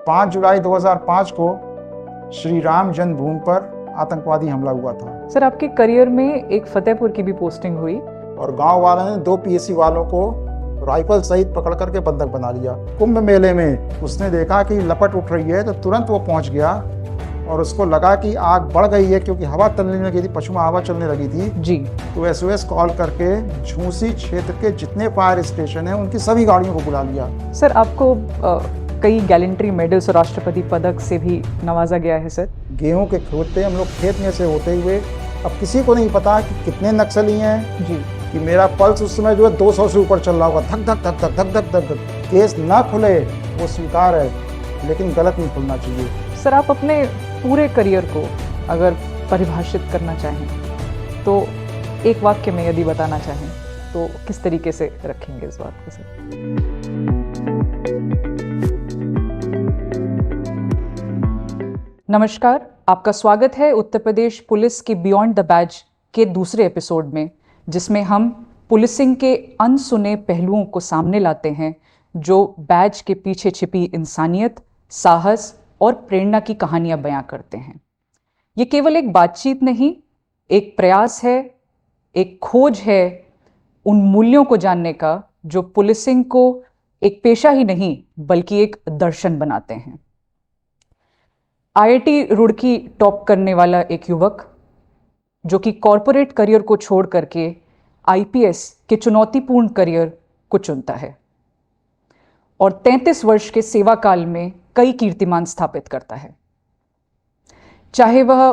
5 जुलाई 2005 को श्री राम जन्मभूमि पर आतंकवादी हमला हुआ था। सर, आपके करियर में एक फतेहपुर की भी पोस्टिंग हुई और गांव वालों ने 2 पीएसी वालों को राइफल सहित पकड़ करके बंधक बना लिया। कुंभ मेले में उसने देखा कि लपट उठ रही है तो तुरंत वो पहुंच गया और उसको लगा कि आग बढ़ गई है, क्योंकि हवा चलने लगी थी, पश्चिमा हवा चलने लगी थी जी। तो एसओएस कॉल करके झूसी क्षेत्र के जितने फायर स्टेशन हैं उनकी सभी गाड़ियों को बुला लिया। सर, आपको कई गैलेंट्री मेडल्स और राष्ट्रपति पदक से भी नवाजा गया है सर। गेहूं के खोदते हम लोग खेत में से होते हुए अब किसी को नहीं पता कि कितने नक्सली हैं जी। कि मेरा पल्स उस समय जो है 200 से ऊपर चल रहा होगा, धक धक धक धक धक धक धक धक। केस ना खुले वो स्वीकार है, लेकिन गलत नहीं खुलना चाहिए। सर, आप अपने पूरे करियर को अगर परिभाषित करना चाहें तो एक वाक्य में यदि बताना चाहें तो किस तरीके से रखेंगे इस बात को सर? नमस्कार, आपका स्वागत है उत्तर प्रदेश पुलिस की बियॉन्ड द बैज के दूसरे एपिसोड में, जिसमें हम पुलिसिंग के अनसुने पहलुओं को सामने लाते हैं जो बैज के पीछे छिपी इंसानियत, साहस और प्रेरणा की कहानियां बयां करते हैं। ये केवल एक बातचीत नहीं, एक प्रयास है, एक खोज है उन मूल्यों को जानने का जो पुलिसिंग को एक पेशा ही नहीं बल्कि एक दर्शन बनाते हैं। आईआईटी रुड़की टॉप करने वाला एक युवक जो कि कॉरपोरेट करियर को छोड़ करके आईपीएस के चुनौतीपूर्ण करियर को चुनता है और 33 वर्ष के सेवा काल में कई कीर्तिमान स्थापित करता है। चाहे वह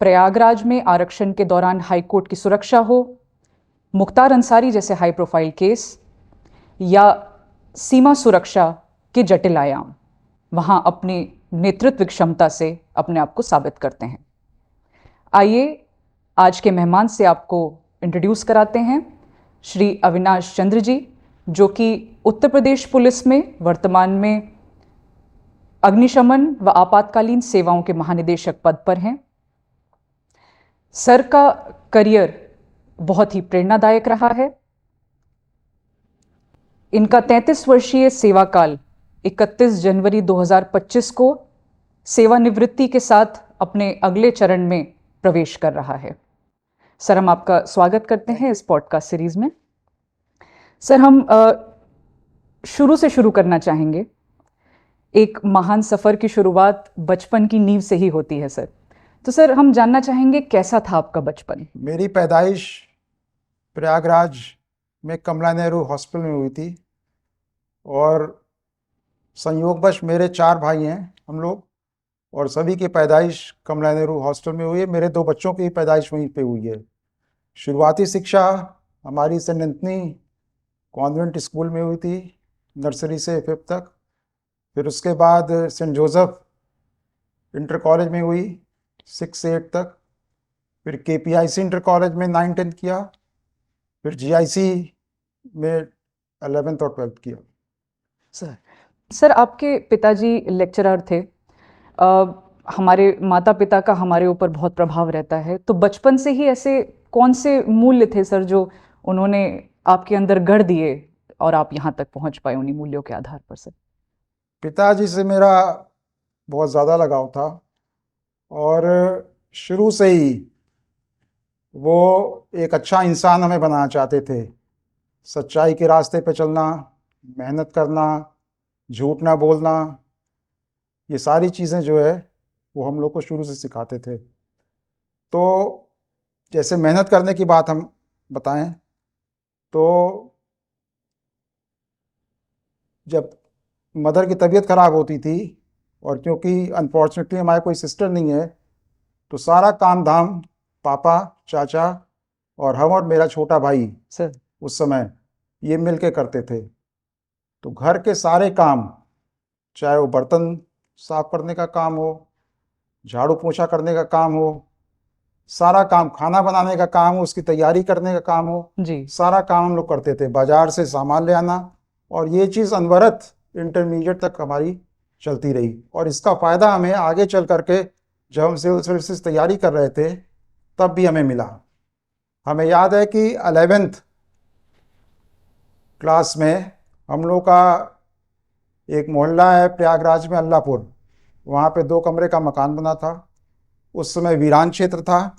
प्रयागराज में आरक्षण के दौरान हाईकोर्ट की सुरक्षा हो, मुख्तार अंसारी जैसे हाई प्रोफाइल केस, या सीमा सुरक्षा के जटिल आयाम, वहां अपनी नेतृत्व क्षमता से अपने आप को साबित करते हैं। आइए आज के मेहमान से आपको इंट्रोड्यूस कराते हैं श्री अविनाश चंद्र जी, जो कि उत्तर प्रदेश पुलिस में वर्तमान में अग्निशमन व आपातकालीन सेवाओं के महानिदेशक पद पर हैं। सर का करियर बहुत ही प्रेरणादायक रहा है। इनका 33 वर्षीय सेवा काल 31 जनवरी 2025 को सेवानिवृत्ति के साथ अपने अगले चरण में प्रवेश कर रहा है। सर, हम आपका स्वागत करते हैं इस पॉडकास्ट सीरीज में। सर, हम शुरू से शुरू करना चाहेंगे। एक महान सफ़र की शुरुआत बचपन की नींव से ही होती है सर। तो सर, हम जानना चाहेंगे कैसा था आपका बचपन? मेरी पैदाइश प्रयागराज में कमला नेहरू हॉस्पिटल में हुई थी और संयोगवश मेरे 4 भाई हैं हम लोग, और सभी की पैदाइश कमला नेहरू हॉस्टल में हुई है। मेरे 2 बच्चों की पैदाइश वहीं पे हुई है। शुरुआती शिक्षा हमारी सेंट एंथनी कॉन्वेंट स्कूल में हुई थी, नर्सरी से 5th तक। फिर उसके बाद सेंट जोसेफ इंटर कॉलेज में हुई 6 से 8 तक। फिर केपीआईसी इंटर कॉलेज में 9-10 किया। फिर जीआईसी में 11th और 12th किया। सर, आपके पिताजी लेक्चरर थे। हमारे माता पिता का हमारे ऊपर बहुत प्रभाव रहता है, तो बचपन से ही ऐसे कौन से मूल्य थे सर जो उन्होंने आपके अंदर गढ़ दिए और आप यहाँ तक पहुँच पाए उन्हीं मूल्यों के आधार पर? सर, पिताजी से मेरा बहुत ज़्यादा लगाव था और शुरू से ही वो एक अच्छा इंसान हमें बनाना चाहते थे। सच्चाई के रास्ते पे चलना, मेहनत करना, झूठ ना बोलना, ये सारी चीज़ें जो है वो हम लोग को शुरू से सिखाते थे। तो जैसे मेहनत करने की बात हम बताएं तो जब मदर की तबीयत ख़राब होती थी, और क्योंकि अनफॉर्चुनेटली हमारे कोई सिस्टर नहीं है, तो सारा काम धाम पापा, चाचा और हम और मेरा छोटा भाई सर उस समय ये मिल के करते थे। तो घर के सारे काम, चाहे वो बर्तन साफ करने का काम हो, झाड़ू पोछा करने का काम हो, सारा काम, खाना बनाने का काम हो, उसकी तैयारी करने का काम हो जी, सारा काम हम लोग करते थे। बाजार से सामान ले आना, और ये चीज़ अनवरत इंटरमीडिएट तक हमारी चलती रही। और इसका फ़ायदा हमें आगे चल करके जब हम सिविल सर्विसेज तैयारी कर रहे थे तब भी हमें मिला। हमें याद है कि 11th क्लास में हम लोग का एक मोहल्ला है प्रयागराज में अल्लाहपुर, वहाँ पे 2 कमरे का मकान बना था। उस समय वीरान क्षेत्र था,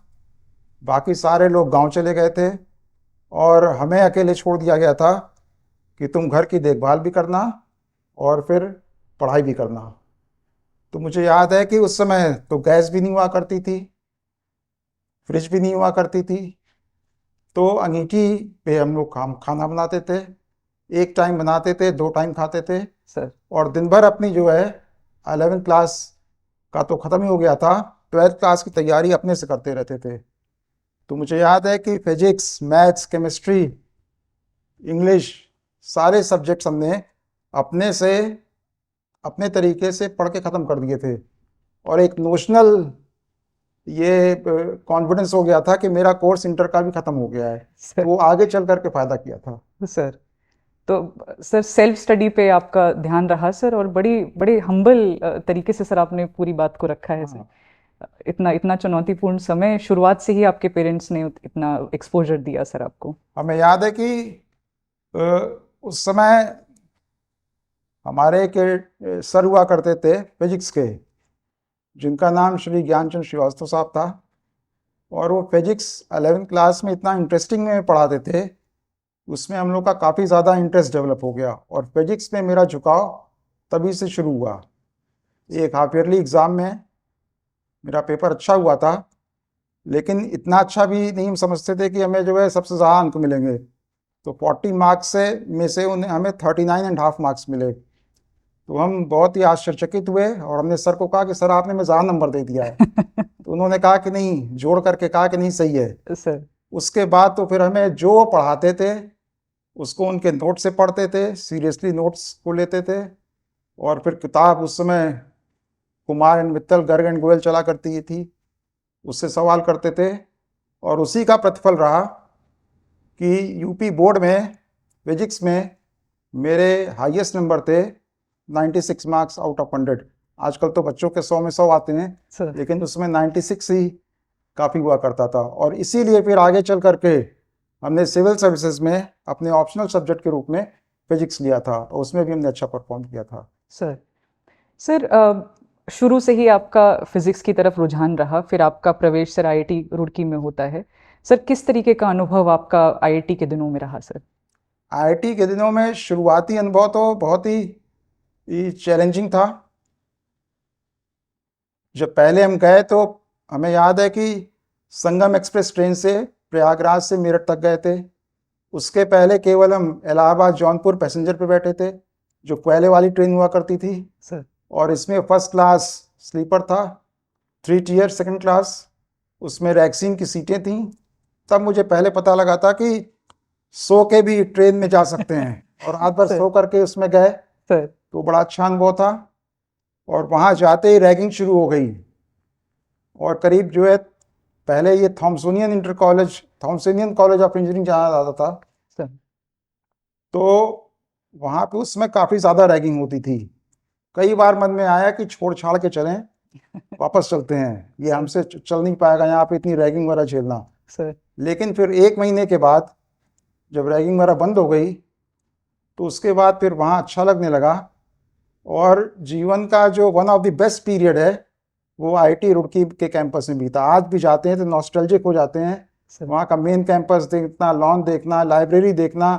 बाकी सारे लोग गांव चले गए थे और हमें अकेले छोड़ दिया गया था कि तुम घर की देखभाल भी करना और फिर पढ़ाई भी करना। तो मुझे याद है कि उस समय तो गैस भी नहीं हुआ करती थी, फ्रिज भी नहीं हुआ करती थी, तो अंगीठी पे हम लोग खाना बनाते थे। एक टाइम बनाते थे, 2 टाइम खाते थे। सर और दिन भर अपनी जो है 11th क्लास का तो ख़त्म ही हो गया था, 12th क्लास की तैयारी अपने से करते रहते थे। तो मुझे याद है कि फिजिक्स, मैथ्स, केमिस्ट्री, इंग्लिश सारे सब्जेक्ट्स हमने अपने से अपने तरीके से पढ़ के ख़त्म कर दिए थे। और एक नोशनल ये कॉन्फिडेंस हो गया था कि मेरा कोर्स इंटर का भी ख़त्म हो गया है, तो सर वो आगे चल करके फ़ायदा किया था। सर तो सर सेल्फ स्टडी पे आपका ध्यान रहा सर, और बड़ी बड़े हम्बल तरीके से सर आपने पूरी बात को रखा है सर। हाँ, इतना इतना चुनौतीपूर्ण समय शुरुआत से ही आपके पेरेंट्स ने इतना एक्सपोजर दिया सर आपको। हमें याद है कि अ, उस समय हमारे एक सर हुआ करते थे फिजिक्स के, जिनका नाम श्री ज्ञानचंद श्रीवास्तव साहब था। और वो फिजिक्स 11th क्लास में इतना इंटरेस्टिंग में पढ़ाते थे, उसमें हम लोग का काफ़ी ज़्यादा इंटरेस्ट डेवलप हो गया और फिजिक्स में मेरा झुकाव तभी से शुरू हुआ। एक हाफ ईयरली एग्ज़ाम में मेरा पेपर अच्छा हुआ था, लेकिन इतना अच्छा भी नहीं हम समझते थे कि हमें जो है सबसे ज़्यादा अंक मिलेंगे। तो 40 मार्क्स में से उन्हें हमें 39.5 मार्क्स मिले। तो हम बहुत ही आश्चर्यचकित हुए और हमने सर को कहा कि सर आपने हमें ज़्यादा नंबर दे दिया है। तो उन्होंने कहा कि नहीं, जोड़ करके कहा कि नहीं सही है। सर उसके बाद तो फिर हमें जो वो पढ़ाते थे उसको उनके नोट से पढ़ते थे, सीरियसली नोट्स को लेते थे। और फिर किताब उस समय कुमार एंड मित्तल, गर्ग एंड गोयल चला करती थी, उससे सवाल करते थे। और उसी का प्रतिफल रहा कि यूपी बोर्ड में फिजिक्स में मेरे हाईएस्ट नंबर थे 96 मार्क्स आउट ऑफ 100। आजकल तो बच्चों के 100 में 100 आते हैं, सर लेकिन उसमें 96 ही काफ़ी हुआ करता था। और इसीलिए फिर आगे चल करके हमने सिविल सर्विसेज में अपने ऑप्शनल सब्जेक्ट के रूप में फिजिक्स लिया था और उसमें भी हमने अच्छा परफॉर्म किया था। सर सर शुरू से ही आपका फिजिक्स की तरफ रुझान रहा, फिर आपका प्रवेश सर आईआईटी रुड़की में होता है। सर किस तरीके का अनुभव आपका आईआईटी के दिनों में रहा सर? आईआईटी के दिनों में शुरुआती अनुभव तो बहुत ही चैलेंजिंग था। जब पहले हम गए तो हमें याद है कि संगम एक्सप्रेस ट्रेन से प्रयागराज से मेरठ तक गए थे। उसके पहले केवल हम इलाहाबाद जौनपुर पैसेंजर पे बैठे थे, जो कोयले वाली ट्रेन हुआ करती थी। सर और इसमें फर्स्ट क्लास स्लीपर था, 3 टियर सेकंड क्लास, उसमें रैक्सीन की सीटें थीं। तब मुझे पहले पता लगा था कि सो के भी ट्रेन में जा सकते हैं, और रात भर सर सो करके उसमें गए, सर तो बड़ा अच्छा अनुभव था। और वहाँ जाते ही रैगिंग शुरू हो गई। और करीब जो है, पहले ये थॉमसोनियन कॉलेज ऑफ इंजीनियरिंग जाना जाता था, सर तो वहाँ पे उसमें काफ़ी ज़्यादा रैगिंग होती थी। कई बार मन में आया कि छोड़ छाड़ के चलें, वापस चलते हैं, ये हमसे चल नहीं पाएगा यहाँ पे इतनी रैगिंग वगैरह झेलना। सर लेकिन फिर 1 महीने के बाद जब रैगिंग वगैरह बंद हो गई, तो उसके बाद फिर वहाँ अच्छा लगने लगा। और जीवन का जो one of the best period है वो आईआईटी रुड़की के कैंपस में बीता। आज भी जाते हैं तो नॉस्टैल्जिक हो जाते हैं। सर वहाँ का मेन कैंपस देखना, लॉन देखना, लाइब्रेरी देखना।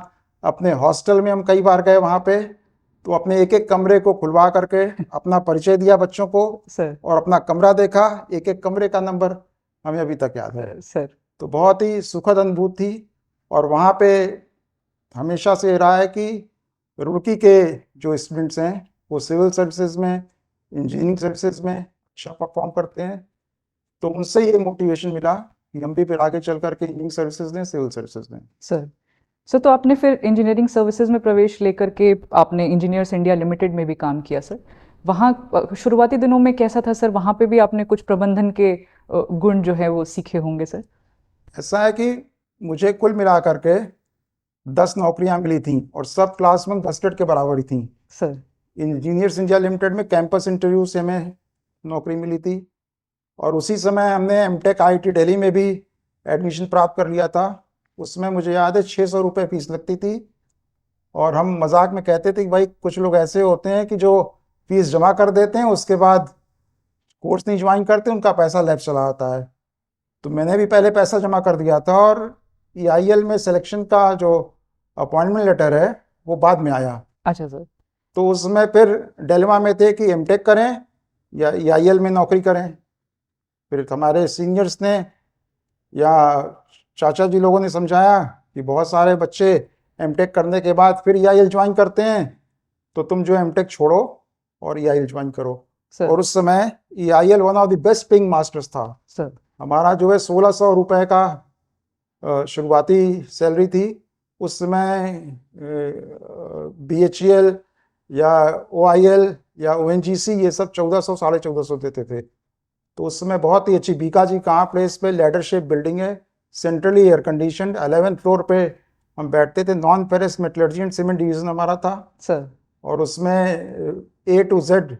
अपने हॉस्टल में हम कई बार गए वहाँ पे, तो अपने एक एक कमरे को खुलवा करके अपना परिचय दिया बच्चों को सर और अपना कमरा देखा। एक एक कमरे का नंबर हमें अभी तक याद है। सर तो बहुत ही सुखद अनुभूति थी। और वहाँ पे हमेशा से रहा है कि रुड़की के जो स्टूडेंट्स हैं वो सिविल सर्विसेज में, इंजीनियरिंग सर्विसेज में अच्छा परफॉर्म करते हैं। तो उनसे ये मोटिवेशन मिला कि हम भी फिर आगे चल करके इंजीनियरिंग सर्विसेज दें, सिविल सर्विसेज दें। सर सर तो आपने फिर इंजीनियरिंग सर्विसेज में प्रवेश लेकर के आपने इंजीनियर्स इंडिया लिमिटेड में भी काम किया सर। वहाँ शुरुआती दिनों में कैसा था सर? वहाँ पे भी आपने कुछ प्रबंधन के गुण जो है वो सीखे होंगे सर। ऐसा है कि मुझे कुल मिला करके 10 नौकरियां मिली थीं और सब क्लास में 10 के बराबर ही थीं। सर इंजीनियर्स इंडिया लिमिटेड में कैंपस इंटरव्यू से हमें नौकरी मिली थी। और उसी समय हमने एमटेक आईआईटी दिल्ली में भी एडमिशन प्राप्त कर लिया था। उसमें मुझे याद है 600 रुपये फीस लगती थी और हम मजाक में कहते थे कि भाई कुछ लोग ऐसे होते हैं कि जो फीस जमा कर देते हैं, उसके बाद कोर्स नहीं ज्वाइन करते, उनका पैसा लैप्स चला जाता है। तो मैंने भी पहले पैसा जमा कर दिया था, और EIL में सिलेक्शन का जो अपॉइंटमेंट लेटर है वो बाद में आया। अच्छा सर। तो उसमें फिर डिलेमा में थे कि एमटेक करें या EIL में नौकरी करें। फिर हमारे सीनियर्स ने या चाचा जी लोगों ने समझाया कि बहुत सारे बच्चे एमटेक करने के बाद फिर EIL ज्वाइन करते हैं, तो तुम जो एमटेक छोड़ो और EIL ज्वाइन करो। सर। और उस समय EIL one of the best paying masters था। सर। हमारा जो है 1600 रुपये का शुरुआती सैलरी थी। उस समय BHEL या OIL या ONGC ये सब 1400 1450 देते थे। तो उस समय बहुत ही अच्छी बीकाजी कहाँ प्लेस पे लेडरशिप बिल्डिंग है, centrally air condition, 11th floor पे हम बैठते थे। Non ferrous metallurgy and cement division हमारा था सर। और उसमें A to Z,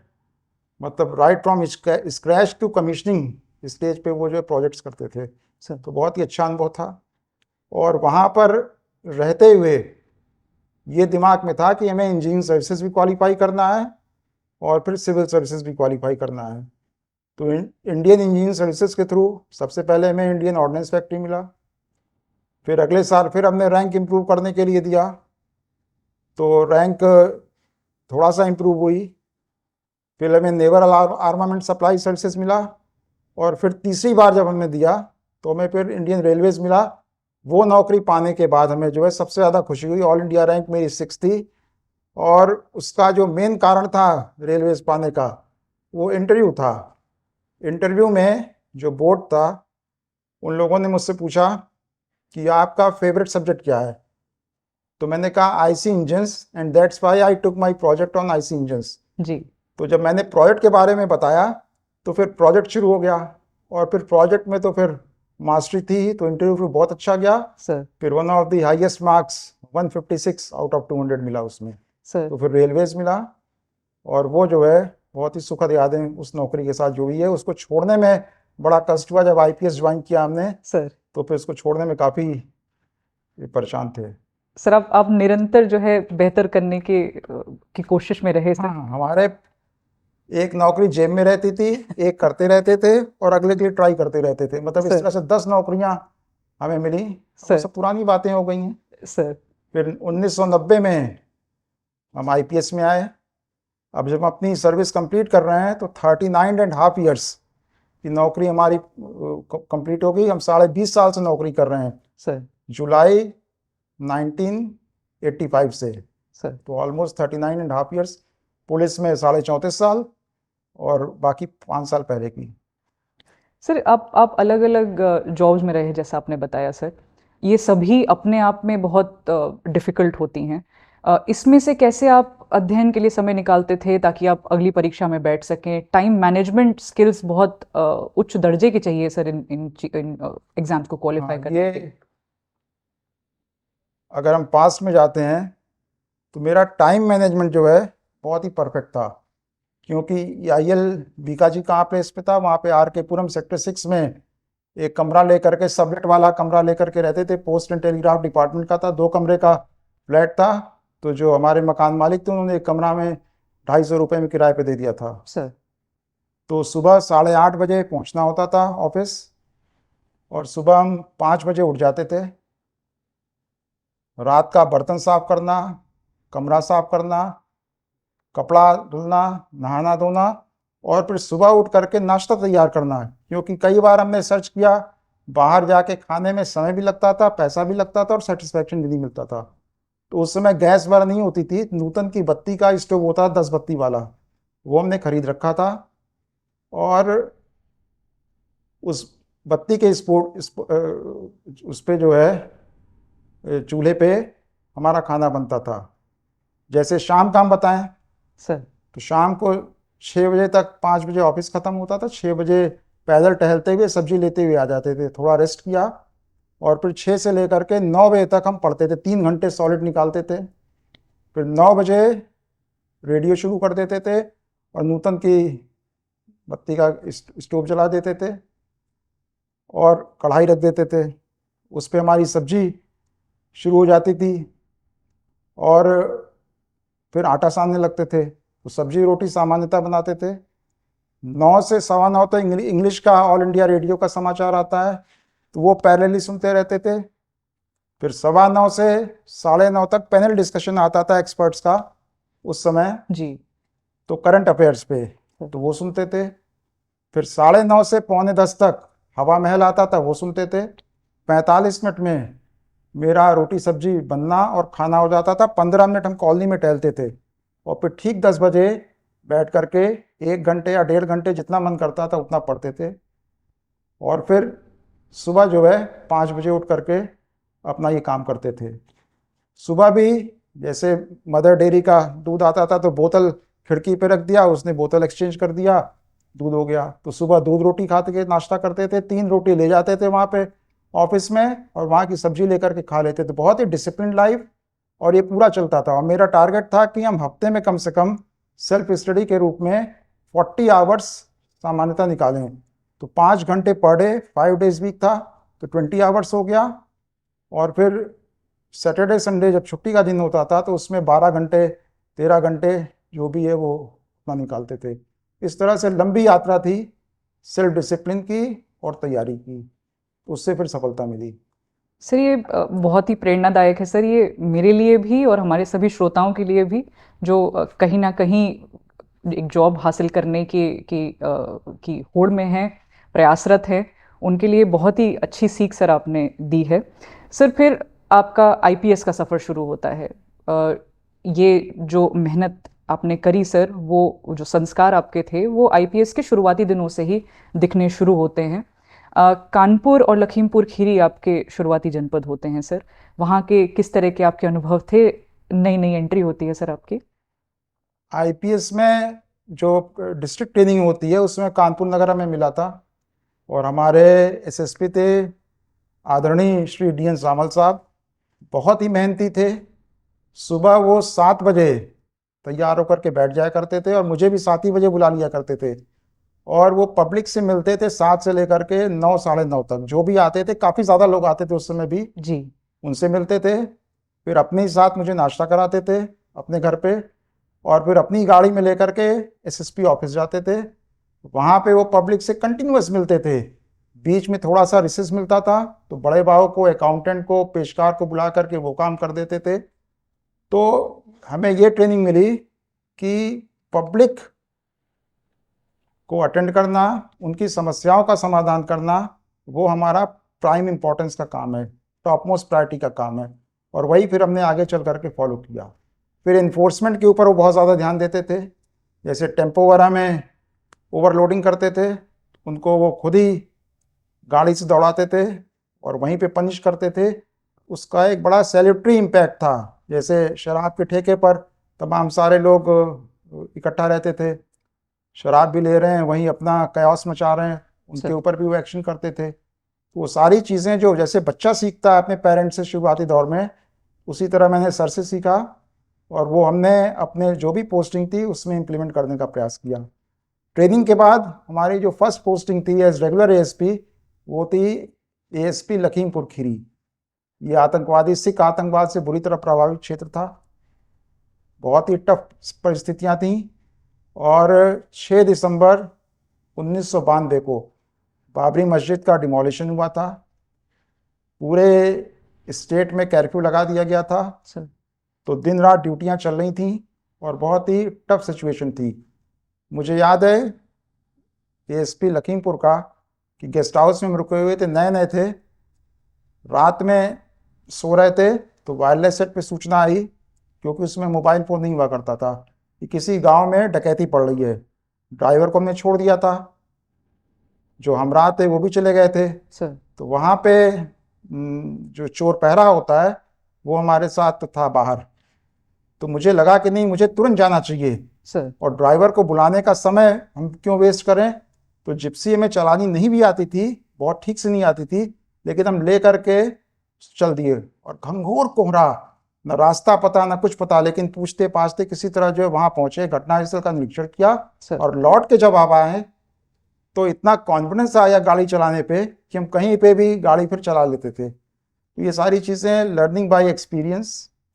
मतलब right from scratch to commissioning stage पे वो जो प्रोजेक्ट्स करते थे। सर। तो बहुत ही अच्छा अनुभव था। और वहाँ पर रहते हुए ये दिमाग में था कि हमें इंजीनियरिंग सर्विसेज भी क्वालिफाई करना है और फिर सिविल सर्विसेज भी क्वालिफाई करना है। तो इंडियन इंजीनियरिंग सर्विसेज के थ्रू सबसे पहले हमें इंडियन ऑर्डिनेंस फैक्ट्री मिला। फिर अगले साल फिर हमने रैंक इम्प्रूव करने के लिए दिया, तो रैंक थोड़ा सा इम्प्रूव हुई। फिर हमें नेवल आर्मामेंट सप्लाई सर्विसेज मिला, और फिर तीसरी बार जब हमने दिया तो हमें फिर इंडियन रेलवेज मिला। वो नौकरी पाने के बाद हमें जो है सबसे ज़्यादा खुशी हुई। ऑल इंडिया रैंक मेरी 6 थी, और उसका जो मेन कारण था रेलवेज पाने का वो इंटरव्यू था। इंटरव्यू में जो बोर्ड था उन लोगों ने मुझसे पूछा कि आपका फेवरेट सब्जेक्ट क्या है। तो मैंने कहा IC engines, and that's why I took my project on IC engines. जी। तो जब मैंने प्रोजेक्ट के बारे में बताया तो फिर प्रोजेक्ट शुरू हो गया, और फिर प्रोजेक्ट में तो फिर मास्टरी थी, तो इंटरव्यू फिर बहुत अच्छा गया। सर। फिर one of the highest marks 156 out of 200 मिला उसमें। सर। तो फिर रेलवेज मिला, और वो जो है बहुत ही सुखद यादें उस नौकरी के साथ जुड़ी है। उसको छोड़ने में बड़ा कष्ट हुआ। जब IPS ज्वाइन किया हमने सर। तो फिर उसको छोड़ने में काफ़ी परेशान थे। सर, आप निरंतर जो है बेहतर करने की कोशिश में रहे सर। हाँ, हमारे एक नौकरी जेब में रहती थी, एक करते रहते थे और अगले के लिए ट्राई करते रहते थे। मतलब इस सर। तरह से 10 नौकरियां हमें मिली। वो सर। सब पुरानी बातें हो गई हैं। सर। फिर 1990 में हम IPS में आए। अब जब हम अपनी सर्विस कंप्लीट कर रहे हैं तो 39.5 ईयर्स की नौकरी हमारी कंप्लीट हो गई। हम 20.5 साल से नौकरी कर रहे हैं, सर। जुलाई 1985 से। सर। तो ऑलमोस्ट 39.5 ईयर्स। पुलिस में 34.5 साल, और बाकी 5 साल पहले की। सर, आप अलग अलग जॉब्स में रहे जैसा आपने बताया सर। ये सभी अपने आप में बहुत डिफ़िकल्ट होती हैं। इसमें से कैसे आप अध्ययन के लिए समय निकालते थे ताकि आप अगली परीक्षा में बैठ सकें? टाइम मैनेजमेंट स्किल्स बहुत उच्च दर्जे की चाहिए सर इन एग्ज़ाम्स को क्वालिफाई हाँ, करने। ये अगर हम पास में जाते हैं तो मेरा टाइम मैनेजमेंट जो है बहुत ही परफेक्ट था, क्योंकि IL बीकाजी कहाँ प्लेस पे था, वहाँ पे RK पुरम सेक्टर 6 में एक कमरा लेकर के, सबलेट वाला कमरा लेकर के रहते थे। पोस्ट एंड टेलीग्राफ डिपार्टमेंट का था, 2 कमरे का फ्लैट था। तो जो हमारे मकान मालिक थे उन्होंने एक कमरा में 250 रुपये में किराए पे दे दिया था। सर। तो सुबह 8:30 बजे पहुँचना होता था ऑफिस, और सुबह हम 5 बजे उठ जाते थे। रात का बर्तन साफ करना, कमरा साफ करना, कपड़ा धुलना, नहाना धोना, और फिर सुबह उठ करके नाश्ता तैयार करना। क्योंकि कई बार हमने सर्च किया, बाहर जाके खाने में समय भी लगता था, पैसा भी लगता था, और सेटिस्फैक्शन भी नहीं मिलता था। तो उस समय गैस बर्न नहीं होती थी, नूतन की बत्ती का स्टोव होता था 10 बत्ती वाला, वो हमने खरीद रखा था। और उस बत्ती के उस पे जो है चूल्हे पे हमारा खाना बनता था। जैसे शाम का हम बताएं सर। तो शाम को 6 बजे तक, 5 बजे ऑफिस ख़त्म होता था, 6 बजे पैदल टहलते हुए सब्जी लेते हुए आ जाते थे, थोड़ा रेस्ट किया, और फिर 6 से लेकर के 9 बजे तक हम पढ़ते थे। 3 घंटे सॉलिड निकालते थे। फिर 9 बजे रेडियो शुरू कर देते थे, और नूतन की बत्ती का स्टोव जला देते थे, और कढ़ाई रख देते थे, उस पर हमारी सब्जी शुरू हो जाती थी। और फिर आटा सानने लगते थे, तो सब्जी रोटी सामान्यतः बनाते थे। 9 से 9:15 तो इंग्लिश का ऑल इंडिया रेडियो का समाचार आता है, तो वो पैरेलली सुनते रहते थे। फिर 9:15 से 9:30 तक पैनल डिस्कशन आता था एक्सपर्ट्स का उस समय, जी। तो करंट अफेयर्स पे, तो वो सुनते थे। फिर 9:30 से 9:45 तक हवा महल आता था, वो सुनते थे। 45 मिनट में मेरा रोटी सब्जी बनना और खाना हो जाता था। 15 मिनट हम कॉलोनी में टहलते थे, और फिर ठीक 10 बजे बैठ करके 1 घंटे या 1.5 घंटे जितना मन करता था उतना पढ़ते थे। और फिर सुबह जो है 5 बजे उठ करके अपना ये काम करते थे। सुबह भी जैसे मदर डेयरी का दूध आता था, तो बोतल खिड़की पे रख दिया, उसने बोतल एक्सचेंज कर दिया, दूध हो गया। तो सुबह दूध रोटी खाते के नाश्ता करते थे, 3 रोटी ले जाते थे वहाँ पे ऑफिस में, और वहाँ की सब्जी लेकर के खा लेते थे। बहुत ही डिसिप्लिन लाइफ, और ये पूरा चलता था। और मेरा टारगेट था कि हम हफ्ते में कम से कम सेल्फ स्टडी के रूप में 40 आवर्स सामान्यतः निकालें। तो 5 घंटे पर डे, 5 डेज वीक था, तो 20 आवर्स हो गया। और फिर सैटरडे संडे जब छुट्टी का दिन होता था, तो उसमें 12 घंटे 13 घंटे जो भी है वो अपना निकालते थे। इस तरह से लंबी यात्रा थी सेल्फ डिसिप्लिन की और तैयारी की, उससे फिर सफलता मिली। सर ये बहुत ही प्रेरणादायक है सर, ये मेरे लिए भी और हमारे सभी श्रोताओं के लिए भी, जो कहीं ना कहीं एक जॉब हासिल करने की होड़ में है, प्रयासरत है, उनके लिए बहुत ही अच्छी सीख सर आपने दी है। सर फिर आपका आईपीएस का सफ़र शुरू होता है। ये जो मेहनत आपने करी सर, वो जो संस्कार आपके थे, वो आईपीएस के शुरुआती दिनों से ही दिखने शुरू होते हैं। कानपुर और लखीमपुर खीरी आपके शुरुआती जनपद होते हैं सर। वहाँ के किस तरह के आपके अनुभव थे? नई नई एंट्री होती है सर आपकी। आईपीएस में जो डिस्ट्रिक्ट ट्रेनिंग होती है उसमें कानपुर नगर में मिला था, और हमारे एसएसपी थे आदरणीय श्री डी एन सामल साहब, बहुत ही मेहनती थे। सुबह वो 7 बजे तैयार होकर के बैठ जाया करते थे, और मुझे भी 7 ही बजे बुला लिया करते थे। और वो पब्लिक से मिलते थे 7 से लेकर के 9 9:30 तक, जो भी आते थे, काफ़ी ज़्यादा लोग आते थे उस समय भी, जी। उनसे मिलते थे। फिर अपने ही साथ मुझे नाश्ता कराते थे अपने घर पे, और फिर अपनी गाड़ी में लेकर के एसएसपी ऑफिस जाते थे। वहाँ पे वो पब्लिक से कंटिन्यूअस मिलते थे। बीच में थोड़ा सा रिसेस मिलता था, तो बड़े भाव को, अकाउंटेंट को, पेशकार को बुला करके वो काम कर देते थे। तो हमें ये ट्रेनिंग मिली कि पब्लिक को अटेंड करना, उनकी समस्याओं का समाधान करना, वो हमारा प्राइम इम्पोर्टेंस का काम है, टॉप मोस्ट प्रायोरिटी का काम है। और वही फिर हमने आगे चल करके फॉलो किया। फिर इन्फोर्समेंट के ऊपर वो बहुत ज़्यादा ध्यान देते थे। जैसे टेम्पो वगैरह में ओवरलोडिंग करते थे, उनको वो खुद ही गाड़ी से दौड़ाते थे और वहीं पे पनिश करते थे। उसका एक बड़ा सैल्यूटरी इम्पैक्ट था। जैसे शराब के ठेके पर तमाम सारे लोग इकट्ठा रहते थे, शराब भी ले रहे हैं, वहीं अपना कयास मचा रहे हैं, उनके ऊपर भी वो एक्शन करते थे। तो वो सारी चीज़ें जो जैसे बच्चा सीखता है अपने पेरेंट्स से शुरुआती दौर में, उसी तरह मैंने सर से सीखा, और वो हमने अपने जो भी पोस्टिंग थी उसमें इम्प्लीमेंट करने का प्रयास किया। ट्रेनिंग के बाद हमारी जो फर्स्ट पोस्टिंग थी एज रेगुलर एएसपी, वो थी एएसपी लखीमपुर खीरी। ये आतंकवादी, सिख आतंकवाद से बुरी तरह प्रभावित क्षेत्र था। बहुत ही टफ परिस्थितियाँ थीं। और 6 दिसंबर 1992 को बाबरी मस्जिद का डिमोलिशन हुआ था। पूरे स्टेट में कर्फ्यू लगा दिया गया था, तो दिन रात ड्यूटियां चल रही थीं, और बहुत ही टफ सिचुएशन थी। मुझे याद है एएसपी लखीमपुर का कि गेस्ट हाउस में हम रुके हुए थे, नए नए थे, रात में सो रहे थे, तो वायरलेस सेट पे सूचना आई, क्योंकि उसमें मोबाइल फ़ोन नहीं हुआ करता था, कि किसी गांव में डकैती पड़ रही है। ड्राइवर को हमने छोड़ दिया था, जो हमरा थे वो भी चले गए थे सर। तो वहाँ पे जो चोर पहरा होता है वो हमारे साथ था बाहर। तो मुझे लगा कि नहीं, मुझे तुरंत जाना चाहिए सर। और ड्राइवर को बुलाने का समय हम क्यों वेस्ट करें। तो जिप्सी हमें चलानी नहीं भी आती थी, बहुत ठीक से नहीं आती थी, लेकिन हम ले करके चल दिए। और घंघोर कोहरा, न रास्ता पता न कुछ पता, लेकिन पूछते पाछते किसी तरह जो है वहाँ पहुँचे, घटनास्थल का निरीक्षण किया, और लौट के जब आप आए तो इतना कॉन्फिडेंस आया गाड़ी चलाने पे कि हम कहीं पे भी गाड़ी फिर चला लेते थे। तो ये सारी चीज़ें लर्निंग बाय एक्सपीरियंस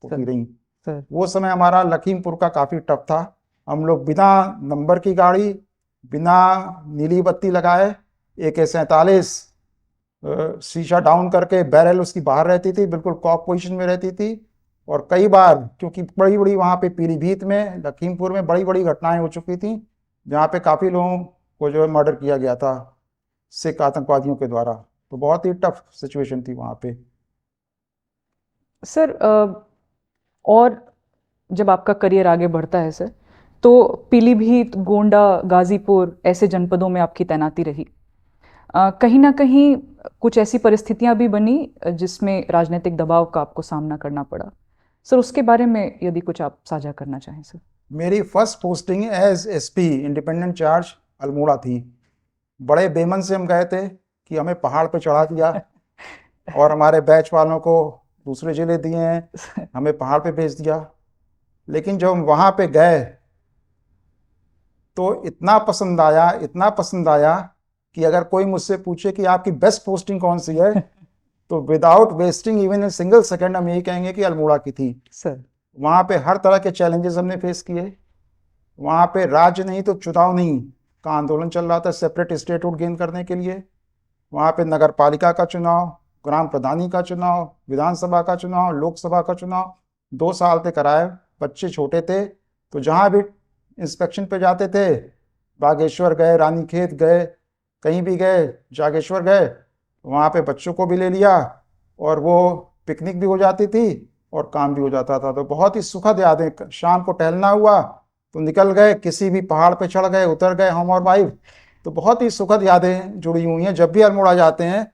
होती रही। सर वो समय हमारा लखीमपुर का काफ़ी टफ था। हम लोग बिना नंबर की गाड़ी, बिना नीली बत्ती लगाए AK-47 शीशा डाउन करके बैरल उसकी बाहर रहती थी, बिल्कुल कॉक पोजीशन में रहती थी। और कई बार, क्योंकि बड़ी बड़ी वहाँ पे पीलीभीत में, लखीमपुर में बड़ी बड़ी घटनाएं हो चुकी थी जहाँ पे काफ़ी लोगों को जो है मर्डर किया गया था सिख आतंकवादियों के द्वारा। तो बहुत ही टफ सिचुएशन थी वहाँ पे। सर और जब आपका करियर आगे बढ़ता है सर, तो पीलीभीत, गोंडा, गाजीपुर ऐसे जनपदों में आपकी तैनाती रही। कहीं ना कहीं कुछ ऐसी परिस्थितियां भी बनी जिसमें राजनीतिक दबाव का आपको सामना करना पड़ा। सर उसके बारे में यदि कुछ आप साझा करना चाहें सर। मेरी first posting as SP independent charge Almora थी। बड़े बेमन से हम गए थे कि हमें पहाड़ पे चढ़ा दिया और हमारे बैच वालों को दूसरे जिले दिए हैं, हमें पहाड़ पे भेज दिया। लेकिन जब हम वहाँ पे गए तो इतना पसंद आया, इतना पसंद आया कि अगर कोई मुझसे पूछे कि आपकी बेस्ट पोस्टिंग कौन सी है तो without wasting even a single second हम यही कहेंगे कि अल्मोड़ा की थी। सर वहाँ पे हर तरह के चैलेंजेस हमने फेस किए। वहाँ पे राज्य नहीं तो चुनाव नहीं का आंदोलन चल रहा था सेपरेट स्टेटहुड गेन करने के लिए। वहाँ पे नगर पालिका का चुनाव, ग्राम प्रधानी का चुनाव, विधानसभा का चुनाव, लोकसभा का चुनाव 2 साल तक कराए। बच्चे छोटे थे तो जहाँ भी इंस्पेक्शन पे जाते थे, बागेश्वर गए, रानीखेत गए, कहीं भी गए, जागेश्वर गए, वहाँ पे बच्चों को भी ले लिया और वो पिकनिक भी हो जाती थी और काम भी हो जाता था। तो बहुत ही सुखद यादें। शाम को टहलना हुआ तो निकल गए, किसी भी पहाड़ पे चढ़ गए, उतर गए हम और वाइफ। तो बहुत ही सुखद यादें जुड़ी हुई हैं। जब भी अल्मोड़ा जाते हैं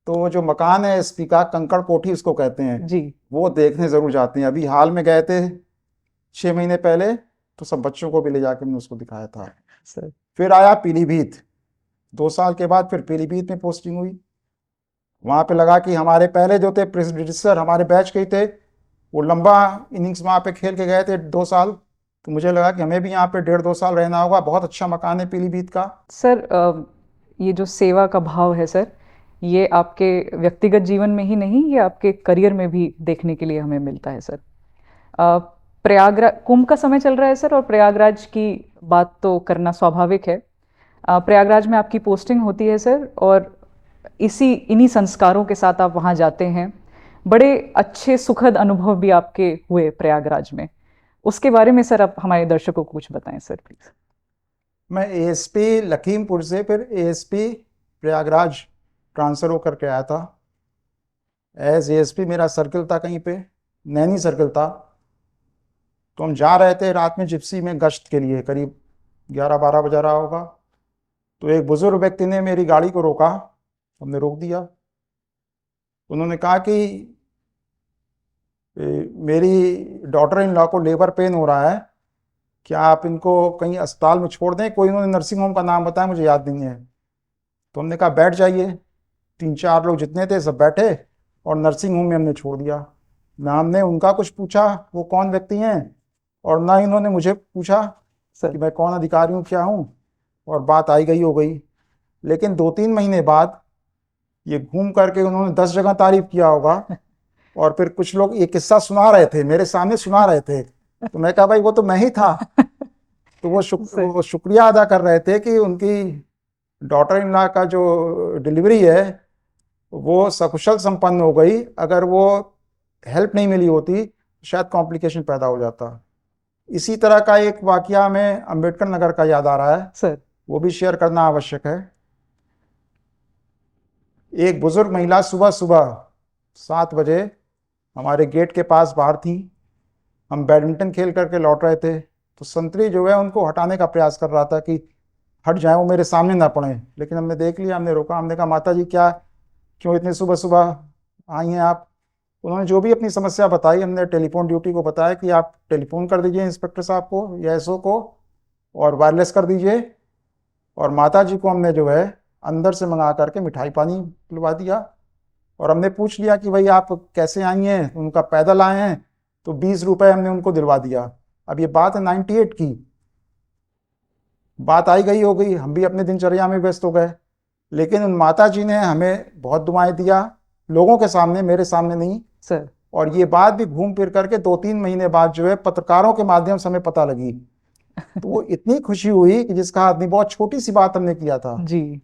तो वो जो मकान है SP का, कंकड़ कोठी उसको कहते हैं जी, वो देखने ज़रूर जाते हैं। अभी हाल में गए थे 6 महीने पहले, तो सब बच्चों को भी ले जाके हमने उसको दिखाया था। सर फिर आया पीलीभीत, 2 साल के बाद फिर पीलीभीत में पोस्टिंग हुई। वहाँ पे लगा कि हमारे पहले जो थे प्रेसिडेंसर हमारे बैच के ही थे, वो लंबा इनिंग्स वहाँ पे खेल के गए थे 2 साल। तो मुझे लगा कि हमें भी यहाँ पे 1.5-2 साल रहना होगा। बहुत अच्छा मकान है पीलीभीत का। सर ये जो सेवा का भाव है सर, ये आपके व्यक्तिगत जीवन में ही नहीं, ये आपके करियर में भी देखने के लिए हमें मिलता है सर। प्रयागराज कुंभ का समय चल रहा है सर, और प्रयागराज की बात तो करना स्वाभाविक है। प्रयागराज में आपकी पोस्टिंग होती है सर, और इन्हीं संस्कारों के साथ आप वहाँ जाते हैं। बड़े अच्छे सुखद अनुभव भी आपके हुए प्रयागराज में। उसके बारे में सर आप हमारे दर्शकों को कुछ बताएं सर प्लीज। मैं ASP लखीमपुर से फिर ASP प्रयागराज ट्रांसफ़र होकर के आया था। एज ASP मेरा सर्कल था कहीं पे, नैनी सर्कल था। तो हम जा रहे थे रात में जिप्सी में गश्त के लिए, करीब 11-12 बजा रहा होगा। तो एक बुजुर्ग व्यक्ति ने मेरी गाड़ी को रोका, हमने रोक दिया। उन्होंने कहा कि मेरी डॉटर इन लॉ को लेबर पेन हो रहा है, क्या आप इनको कहीं अस्पताल में छोड़ दें। कोई उन्होंने नर्सिंग होम का नाम बताया, मुझे याद नहीं है। तो हमने कहा बैठ जाइए। 3-4 लोग जितने थे सब बैठे और नर्सिंग होम में हमने छोड़ दिया। ना हमने उनका कुछ पूछा वो कौन व्यक्ति हैं, और ना इन्होंने मुझे पूछा सर कि मैं कौन अधिकारी हूँ, क्या हूँ। और बात आई गई हो गई। लेकिन 2-3 महीने बाद ये घूम करके उन्होंने 10 जगह तारीफ किया होगा। और फिर कुछ लोग ये किस्सा सुना रहे थे, मेरे सामने सुना रहे थे। तो मैं कहा भाई वो तो मैं ही था। तो वो शुक्रिया अदा कर रहे थे कि उनकी डॉटर इन लॉ का जो डिलीवरी है वो सकुशल संपन्न हो गई। अगर वो हेल्प नहीं मिली होती तो शायद कॉम्प्लिकेशन पैदा हो जाता। इसी तरह का एक वाकया हमें अम्बेडकर नगर का याद आ रहा है सर, वो भी शेयर करना आवश्यक है। एक बुजुर्ग महिला सुबह सुबह 7 बजे हमारे गेट के पास बाहर थी। हम बैडमिंटन खेल करके लौट रहे थे, तो संतरी जो है उनको हटाने का प्रयास कर रहा था कि हट जाए, वो मेरे सामने ना पड़े। लेकिन हमने देख लिया, हमने रोका। हमने कहा माता जी क्या, क्यों इतने सुबह सुबह आई हैं आप। उन्होंने जो भी अपनी समस्या बताई, हमने टेलीफोन ड्यूटी को बताया कि आप टेलीफोन कर दीजिए इंस्पेक्टर साहब को या SO को, और वायरलेस कर दीजिए। और माता जी को हमने जो है अंदर से मंगा करके मिठाई पानी पिलवा दिया। और हमने पूछ लिया कि भाई आप कैसे आई हैं। उनका पैदल आए हैं, तो 20 रुपये हमने उनको दिलवा दिया। अब ये बात है 98 की। बात आई गई हो गई, हम भी अपने दिनचर्या में व्यस्त हो गए। लेकिन उन माता जी ने हमें बहुत दुआएं दिया, लोगों के सामने, मेरे सामने नहीं। सर और ये बात भी घूम फिर करके 2-3 महीने बाद जो है पत्रकारों के माध्यम से हमें पता लगी। तो वो इतनी खुशी हुई कि जिसका आदमी बहुत छोटी सी बात हमने किया था। जी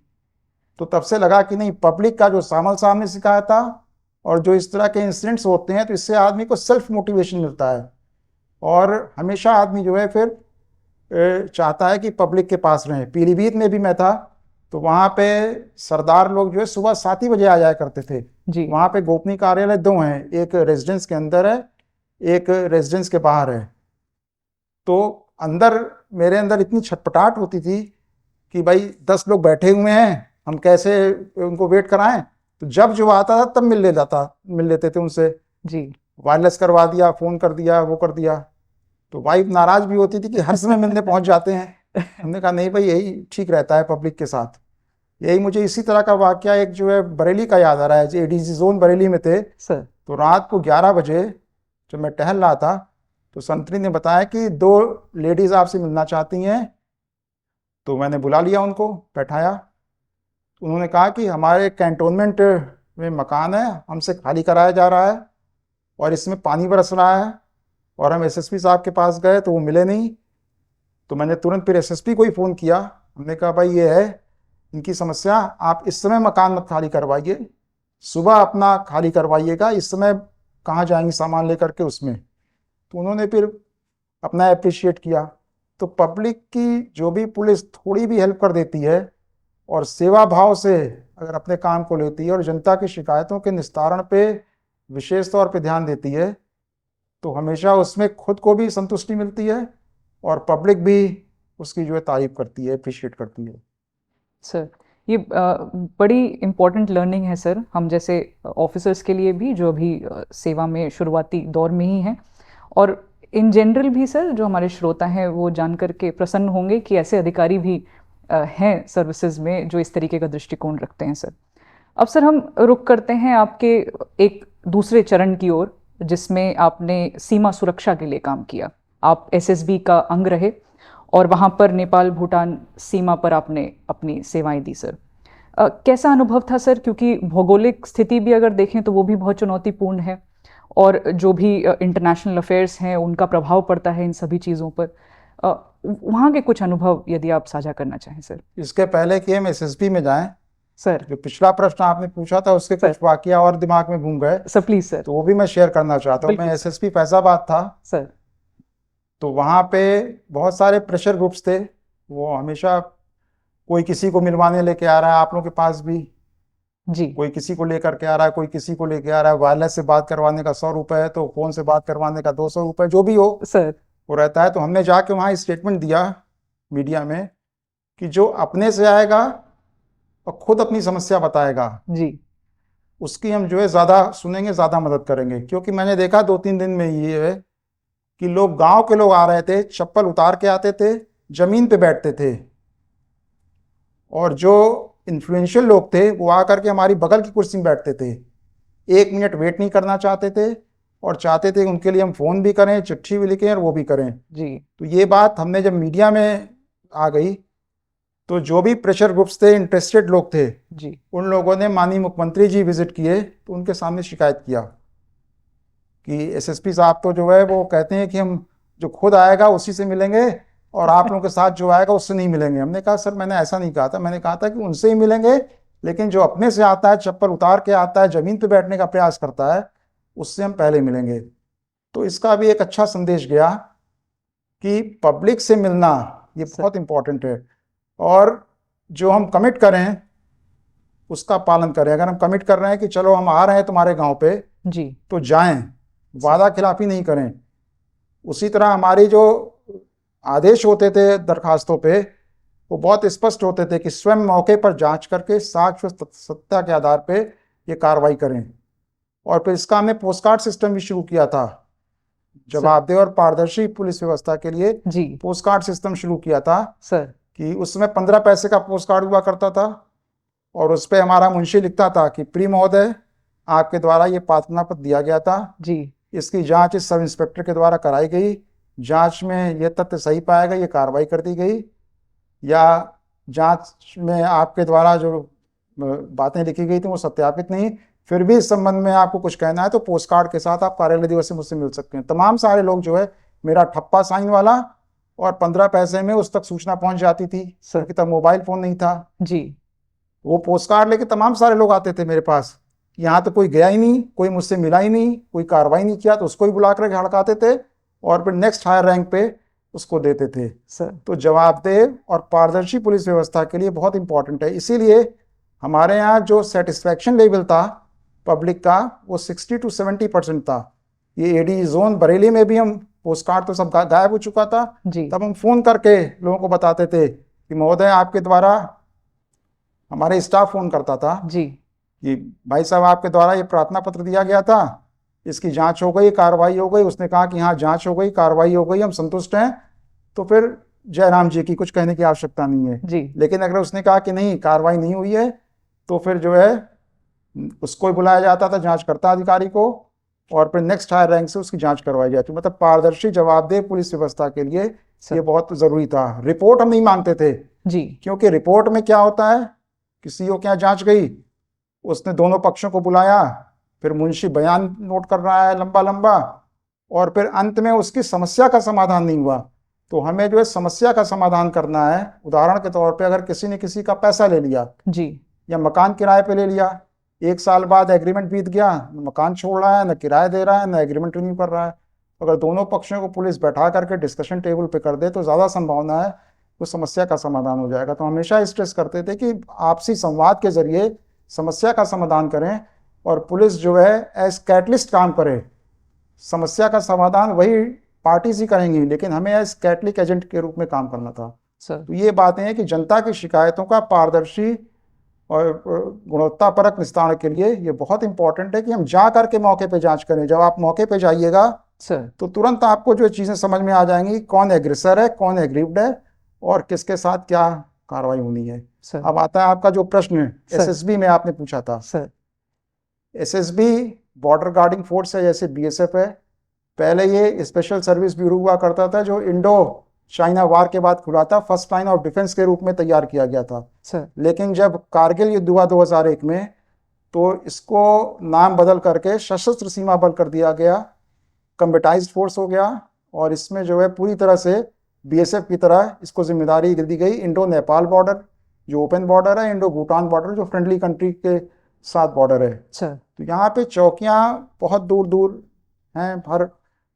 तो तब से लगा कि नहीं, पब्लिक का जो सामने सामने सिखाया था और जो इस तरह के इंसिडेंट्स होते हैं तो इससे आदमी को सेल्फ मोटिवेशन मिलता है और हमेशा आदमी जो है फिर चाहता है कि पब्लिक के पास रहे। पीलीभीत में भी मैं था तो वहाँ पे सरदार लोग जो है सुबह 7 ही बजे आ जाया करते थे। जी वहाँ पे गोपनीय कार्यालय 2 हैं, एक रेजिडेंस के अंदर है, एक रेजिडेंस के बाहर है। तो अंदर मेरे अंदर इतनी छटपटाहट होती थी कि भाई 10 लोग बैठे हुए हैं, हम कैसे उनको वेट कराएं। तो जब जो आता था तब मिल लेते थे उनसे, जी वायरलेस करवा दिया, फ़ोन कर दिया, वो कर दिया। तो वाइफ नाराज़ भी होती थी कि हर समय मिलने पहुंच जाते हैं। हमने कहा नहीं भाई, यही ठीक रहता है पब्लिक के साथ। यही मुझे इसी तरह का वाकया एक जो है बरेली का याद आ रहा है। जो एडीसी जोन बरेली में थे, सर। तो रात को 11 बजे जब मैं टहल रहा था तो संतरी ने बताया कि 2 लेडीज़ आपसे मिलना चाहती हैं। तो मैंने बुला लिया उनको, बैठाया। उन्होंने कहा कि हमारे कैंटोनमेंट में मकान है, हमसे खाली कराया जा रहा है और इसमें पानी बरस रहा है और हम एसएसपी साहब के पास गए तो वो मिले नहीं। तो मैंने तुरंत फिर एसएसपी को ही फ़ोन किया। हमने कहा भाई ये है इनकी समस्या, आप इस समय मकान मत खाली करवाइए, सुबह अपना खाली करवाइएगा, इस समय कहाँ जाएंगे सामान लेकर के उसमें। तो उन्होंने फिर अपना अप्रिशिएट किया। तो पब्लिक की जो भी पुलिस थोड़ी भी हेल्प कर देती है और सेवा भाव से अगर अपने काम को लेती है और जनता की शिकायतों के निस्तारण पे विशेष तौर पे ध्यान देती है तो हमेशा उसमें खुद को भी संतुष्टि मिलती है और पब्लिक भी उसकी जो है तारीफ करती है, अप्रिशिएट करती है। सर, ये बड़ी इम्पोर्टेंट लर्निंग है सर, हम जैसे ऑफिसर्स के लिए भी जो अभी सेवा में शुरुआती दौर में ही हैं, और इन जनरल भी सर जो हमारे श्रोता हैं वो जानकर के प्रसन्न होंगे कि ऐसे अधिकारी भी हैं सर्विसेज में जो इस तरीके का दृष्टिकोण रखते हैं सर। अब सर हम रुक करते हैं आपके एक दूसरे चरण की ओर, जिसमें आपने सीमा सुरक्षा के लिए काम किया। आप एसएसबी का अंग रहे और वहाँ पर नेपाल भूटान सीमा पर आपने अपनी सेवाएं दी सर। कैसा अनुभव था सर, क्योंकि भौगोलिक स्थिति भी अगर देखें तो वो भी बहुत चुनौतीपूर्ण है और जो भी इंटरनेशनल अफेयर्स हैं उनका प्रभाव पड़ता है इन सभी चीज़ों पर। वहाँ के कुछ अनुभव यदि आप साझा करना चाहें सर। इसके पहले कि हम एसएसपी में जाएं, सर जो पिछला प्रश्न आपने पूछा था उसके कुछ वाकया और दिमाग में घूम गए सर, प्लीज सर। तो वो भी मैं शेयर करना चाहता हूँ। मैं एसएसपी फैजाबाद था सर। तो वहाँ पे बहुत सारे प्रेशर ग्रुप्स थे। वो हमेशा कोई किसी को मिलवाने लेके आ रहा है, आप लोगों के पास भी जी कोई किसी को लेकर के आ रहा है, कोई किसी को लेके आ रहा है। वायरलेस से बात करवाने का 100 रुपये है तो फोन से बात करवाने का 200 रुपये, जो भी हो सर, वो रहता है। तो हमने जाके वहाँ स्टेटमेंट दिया मीडिया में कि जो अपने से आएगा और खुद अपनी समस्या बताएगा जी उसकी हम जो है ज़्यादा सुनेंगे, ज़्यादा मदद करेंगे। क्योंकि मैंने देखा 2-3 दिन में ये है कि लोग, गांव के लोग आ रहे थे, चप्पल उतार के आते थे, ज़मीन पे बैठते थे, और जो इन्फ्लुएंशियल लोग थे वो आकर के हमारी बगल की कुर्सी में बैठते थे। 1 मिनट वेट नहीं करना चाहते थे और चाहते थे उनके लिए हम फ़ोन भी करें, चिट्ठी भी लिखें और वो भी करें। जी तो ये बात हमने जब मीडिया में आ गई तो जो भी प्रेशर ग्रुप्स थे, इंटरेस्टेड लोग थे, जी उन लोगों ने माननीय मुख्यमंत्री जी विजिट किए तो उनके सामने शिकायत किया कि एसएसपी साहब तो जो है वो कहते हैं कि हम जो खुद आएगा उसी से मिलेंगे और आप लोगों के साथ जो आएगा उससे नहीं मिलेंगे। हमने कहा सर मैंने ऐसा नहीं कहा था, मैंने कहा था कि उनसे ही मिलेंगे, लेकिन जो अपने से आता है, चप्पल उतार के आता है, ज़मीन पे बैठने का प्रयास करता है, उससे हम पहले मिलेंगे। तो इसका भी एक अच्छा संदेश गया कि पब्लिक से मिलना ये बहुत इम्पोर्टेंट है और जो हम कमिट करें उसका पालन करें। अगर हम कमिट कर रहे हैं कि चलो हम आ रहे हैं तुम्हारे गांव पे जी तो जाएं, वादा खिलाफी नहीं करें। उसी तरह हमारी जो आदेश होते थे दरखास्तों पे वो बहुत स्पष्ट होते थे कि स्वयं मौके पर जांच करके साक्ष्य सत्ता के आधार पे ये कार्रवाई करें। और फिर इसका हमने पोस्टकार्ड सिस्टम भी शुरू किया था, जवाबदेह और पारदर्शी पुलिस व्यवस्था के लिए जी पोस्टकार्ड सिस्टम शुरू किया था सर। कि उसमें 15 पैसे का पोस्टकार्ड हुआ करता था और उस पर हमारा मुंशी लिखता था कि प्रिय महोदय, आपके द्वारा ये प्रार्थना पत्र दिया गया था, जी इसकी जांच इस सब इंस्पेक्टर के द्वारा कराई गई, जांच में ये तथ्य सही पाया गया, ये कार्रवाई कर दी गई, या जांच में आपके द्वारा जो बातें लिखी गई थी वो सत्यापित नहीं, फिर भी इस संबंध में आपको कुछ कहना है तो पोस्ट कार्ड के साथ आप कार्यालय दिवस से मुझसे मिल सकते हैं। तमाम सारे लोग जो है मेरा ठप्पा साइन वाला और 15 पैसे में उस तक सूचना पहुंच जाती थी, क्योंकि तब मोबाइल फोन नहीं था जी। वो पोस्ट कार्ड लेके तमाम सारे लोग आते थे मेरे पास। यहाँ तो कोई गया ही नहीं, कोई मुझसे मिला ही नहीं, कोई कार्रवाई नहीं किया, तो उसको ही बुला कर हड़काते थे और फिर नेक्स्ट हायर रैंक पे उसको देते थे। सर तो जवाबदेह और पारदर्शी पुलिस व्यवस्था के लिए बहुत इंपॉर्टेंट है। इसीलिए हमारे यहाँ जो सेटिस्फैक्शन लेवल था पब्लिक का वो 60 to 70% था। ये एडी जोन बरेली में भी हम पोस्ट कार्ड तो सब गायब हो चुका था, जी। तब हम फोन करके लोगों को बताते थे कि महोदय आपके द्वारा, हमारे स्टाफ फोन करता था जी कि भाई साहब आपके द्वारा ये प्रार्थना पत्र दिया गया था, इसकी जांच हो गई, कार्रवाई हो गई। उसने कहा कि हाँ जांच हो गई, कार्रवाई हो गई, हम संतुष्ट हैं, तो फिर जयराम जी की कुछ कहने की आवश्यकता नहीं है। जी। लेकिन अगर उसने कहा कि नहीं कार्रवाई नहीं हुई है तो फिर जो है उसको ही बुलाया जाता था जांचकर्ता अधिकारी को और फिर नेक्स्ट हायर रैंक से उसकी जांच करवाई जाती। मतलब पारदर्शी जवाबदेह पुलिस व्यवस्था के लिए ये बहुत जरूरी था। रिपोर्ट हम नहीं मांगते थे जी। क्योंकि रिपोर्ट में क्या होता है कि सीओ के यहाँ जांच गई, उसने दोनों पक्षों को बुलाया, फिर मुंशी बयान नोट कर रहा है लंबा लंबा और फिर अंत में उसकी समस्या का समाधान नहीं हुआ। तो हमें जो है समस्या का समाधान करना है। उदाहरण के तौर पे अगर किसी ने किसी का पैसा ले लिया जी या मकान किराए पे ले लिया, 1 साल बाद एग्रीमेंट बीत गया, न मकान छोड़ रहा है, न किराया दे रहा है, न एग्रीमेंट रिन्यू कर रहा है, अगर दोनों पक्षों को पुलिस बैठा करके डिस्कशन टेबल पे कर दे तो ज़्यादा संभावना है उस समस्या का समाधान हो जाएगा। तो हमेशा स्ट्रेस करते थे कि आपसी संवाद के जरिए समस्या का समाधान करें और पुलिस जो है एज कैटलिस्ट काम करे। समस्या का समाधान वही पार्टीज ही करेंगी, लेकिन हमें एज कैटलिक एजेंट के रूप में काम करना था। सर तो ये बातें हैं कि जनता की शिकायतों का पारदर्शी और गुणवत्तापरक निस्तारण के लिए ये बहुत इंपॉर्टेंट है कि हम जा करके मौके पे जांच करें। जब आप मौके पे जाइएगा सर तो तुरंत आपको जो चीज़ें समझ में आ जाएंगी, कौन एग्रेसर है, कौन एग्रीव्ड है और किसके साथ क्या कार्रवाई होनी है। सर अब आता है आपका जो प्रश्न सर। एसएसबी में आपने पूछा था। Sir SSB border guarding force है, जैसे बीएसएफ है। पहले ये स्पेशल सर्विस ब्यूरो हुआ करता था जो इंडो चाइना वार के बाद खुला था, फर्स्ट लाइन ऑफ डिफेंस के रूप में तैयार किया गया था। सर लेकिन जब कारगिल युद्ध हुआ 2001 में तो इसको नाम बदल करके सशस्त्र सीमा बल कर दिया गया, कम्बेटाइज्ड फोर्स हो गया और इसमें जो है पूरी तरह से बीएसएफ की तरह इसको जिम्मेदारी दी गई। इंडो नेपाल बॉर्डर जो ओपन बॉर्डर है, इंडो भूटान बॉर्डर जो फ्रेंडली कंट्री के साथ बॉर्डर है। सर तो यहाँ पे चौकियाँ बहुत दूर दूर हैं, हर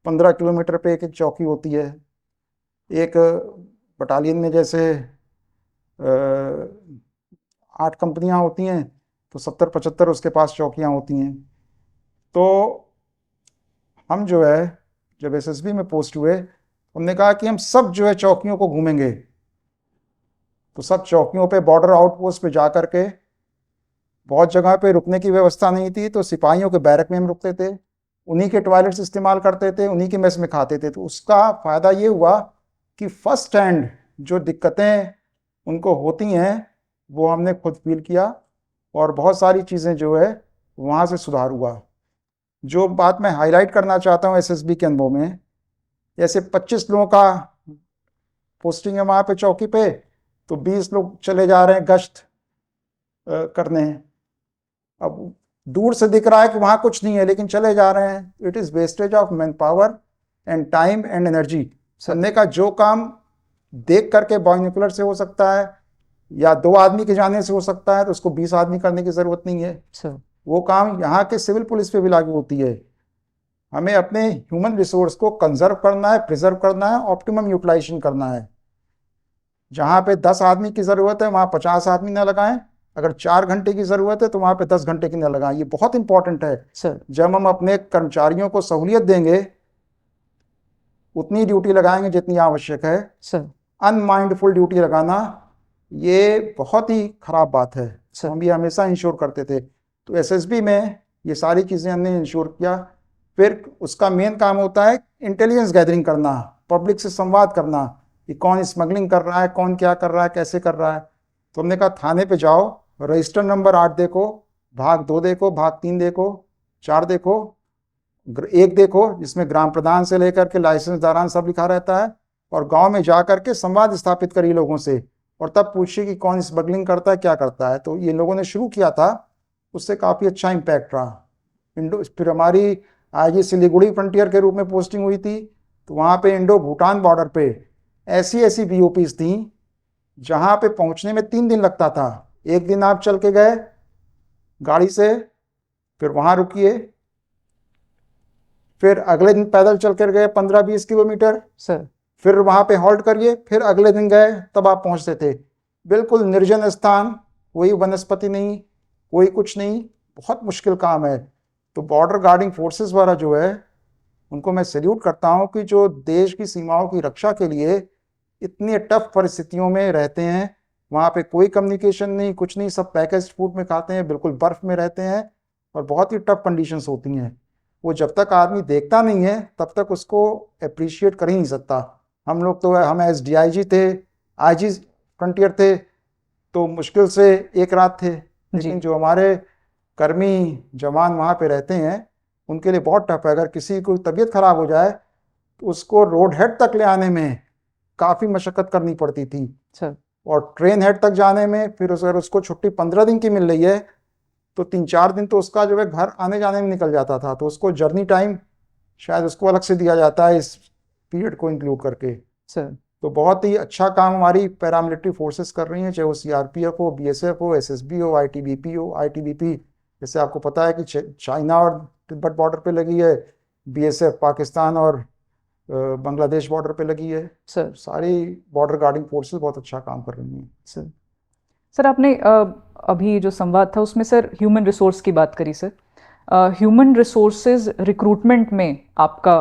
15 किलोमीटर पे एक एक चौकी होती है। एक बटालियन में जैसे 8 कंपनियां होती हैं तो 70-75 उसके पास चौकियां होती हैं। तो हम जो है जब एसएसबी में पोस्ट हुए हमने कहा कि हम सब जो है चौकियों को घूमेंगे। तो सब चौकियों पे बॉर्डर आउटपोस्ट पे जा करके, बहुत जगह पे रुकने की व्यवस्था नहीं थी तो सिपाहियों के बैरक में हम रुकते थे, उन्हीं के टॉयलेट्स इस्तेमाल करते थे, उन्हीं की मेस में खाते थे। तो उसका फ़ायदा ये हुआ कि फर्स्ट हैंड जो दिक्कतें उनको होती हैं वो हमने खुद फील किया और बहुत सारी चीज़ें जो है वहाँ से सुधार हुआ। जो बात मैं हाईलाइट करना चाहता हूँ एसएसबी के अनुभव में, जैसे 25 लोगों का पोस्टिंग है वहाँ पे चौकी पे, तो 20 लोग चले जा रहे हैं गश्त करने। अब दूर से दिख रहा है कि वहाँ कुछ नहीं है लेकिन चले जा रहे हैं। It is wastage of man power and time and energy. करने का जो काम देख करके बाइनोकुलर से हो सकता है या 2 आदमी के जाने से हो सकता है तो उसको 20 आदमी करने की ज़रूरत नहीं है। सर वो काम यहाँ के सिविल पुलिस पे भी लागू होती है। हमें अपने ह्यूमन रिसोर्स को कंजर्व करना है, प्रिजर्व करना है, ऑप्टिमम यूटिलाइजेशन करना है। जहाँ पे 10 आदमी की ज़रूरत है वहाँ 50 आदमी ना लगाएं, अगर 4 घंटे की ज़रूरत है तो वहाँ पे 10 घंटे की ना लगाएं। ये बहुत इंपॉर्टेंट है। सर जब हम अपने कर्मचारियों को सहूलियत देंगे उतनी ड्यूटी लगाएंगे जितनी आवश्यक है। सर अनमाइंडफुल ड्यूटी लगाना ये बहुत ही खराब बात है। सर। हम ये हमेशा इंश्योर करते थे। तो एसएसबी में ये सारी चीज़ें हमने इंश्योर किया। फिर उसका मेन काम होता है इंटेलिजेंस गैदरिंग करना, पब्लिक से संवाद करना कि कौन स्मगलिंग कर रहा है, कौन क्या कर रहा है, कैसे कर रहा है। तो हमने कहा थाने पे जाओ, रजिस्टर नंबर 8 देखो, भाग 2 देखो, भाग 3 देखो, 4 देखो, 1 देखो जिसमें ग्राम प्रधान से लेकर के लाइसेंस दारान सब लिखा रहता है, और गांव में जा करके संवाद स्थापित करिए लोगों से और तब पूछिए कि कौन स्मगलिंग करता है, क्या करता है। तो ये लोगों ने शुरू किया था, उससे काफ़ी अच्छा इम्पैक्ट रहा। इंडो फिर हमारी आईजी सिलीगुड़ी फ्रंटियर के रूप में पोस्टिंग हुई थी, तो वहाँ पे इंडो भूटान बॉर्डर पे ऐसी ऐसी बीओपीज थी जहाँ पे पहुँचने में 3 दिन लगता था। एक दिन आप चल के गए गाड़ी से, फिर वहाँ रुकिए, फिर अगले दिन पैदल चल कर गए 15-20 किलोमीटर, सर फिर वहाँ पे हॉल्ट करिए, फिर अगले दिन गए तब आप पहुँचते थे। बिल्कुल निर्जन स्थान, कोई वनस्पति नहीं, कोई कुछ नहीं, बहुत मुश्किल काम है। तो बॉर्डर गार्डिंग फोर्सेस वाला जो है उनको मैं सैल्यूट करता हूँ कि जो देश की सीमाओं की रक्षा के लिए इतनी टफ परिस्थितियों में रहते हैं। वहाँ पे कोई कम्युनिकेशन नहीं, कुछ नहीं, सब पैकेज फूड में खाते हैं, बिल्कुल बर्फ में रहते हैं और बहुत ही टफ कंडीशंस होती हैं। वो जब तक आदमी देखता नहीं है तब तक उसको अप्रिशिएट कर ही नहीं सकता। हम लोग तो हम एस DIG थे, IG फ्रंटियर थे, तो मुश्किल से एक रात थे, लेकिन जो हमारे कर्मी जवान वहाँ पे रहते हैं उनके लिए बहुत टफ है। अगर किसी को तबीयत खराब हो जाए तो उसको रोड हेड तक ले आने में काफ़ी मशक्क़त करनी पड़ती थी सर, और ट्रेन हेड तक जाने में फिर अगर उसको छुट्टी 15 दिन की मिल रही है तो 3-4 दिन तो उसका जो है घर आने जाने में निकल जाता था। तो उसको जर्नी टाइम शायद उसको अलग से दिया जाता है इस पीरियड को इंक्लूड करके। सर तो बहुत ही अच्छा काम हमारी पैरामिलिट्री फोर्सेस कर रही हैं, चाहे वो CRPF हो, BSF हो, SSB हो, ITBP हो। ITBP जैसे आपको पता है कि चाइना और तिब्बत बॉर्डर पे लगी है, BSF पाकिस्तान और बांग्लादेश बॉर्डर पे लगी है। सर सारी बॉर्डर गार्डिंग फोर्सेस बहुत अच्छा काम कर रही हैं। सर सर आपने अभी जो संवाद था उसमें सर ह्यूमन रिसोर्स की बात करी सर। ह्यूमन रिसोर्सेज रिक्रूटमेंट में आपका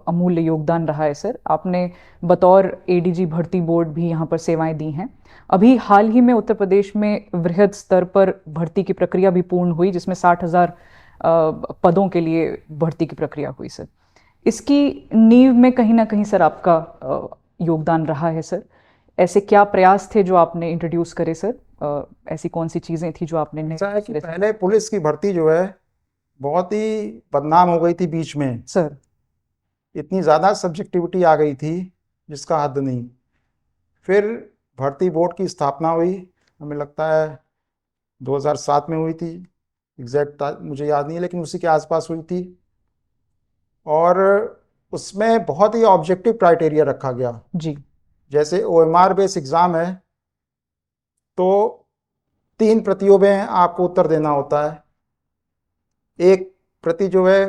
अमूल्य योगदान रहा है सर। आपने बतौर ADG भर्ती बोर्ड भी यहाँ पर सेवाएं दी हैं। अभी हाल ही में उत्तर प्रदेश में वृहद स्तर पर भर्ती की प्रक्रिया भी पूर्ण हुई, जिसमें 60,000 पदों के लिए भर्ती की प्रक्रिया हुई सर। इसकी नींव में कहीं ना कहीं सर आपका योगदान रहा है सर। ऐसे क्या प्रयास थे जो आपने इंट्रोड्यूस करे सर? ऐसी कौन सी चीज़ें थी जो आपने ऐसा है कि पहले पुलिस की भर्ती जो है बहुत ही बदनाम हो गई थी बीच में सर। इतनी ज़्यादा सब्जेक्टिविटी आ गई थी जिसका हद नहीं। फिर भर्ती बोर्ड की स्थापना हुई, हमें लगता है 2007 में हुई थी, एग्जैक्ट मुझे याद नहीं है लेकिन उसी के आसपास हुई थी। और उसमें बहुत ही ऑब्जेक्टिव क्राइटेरिया रखा गया। जी। जैसे OMR बेस एग्ज़ाम है तो 3 प्रतियों में आपको उत्तर देना होता है। एक प्रति जो है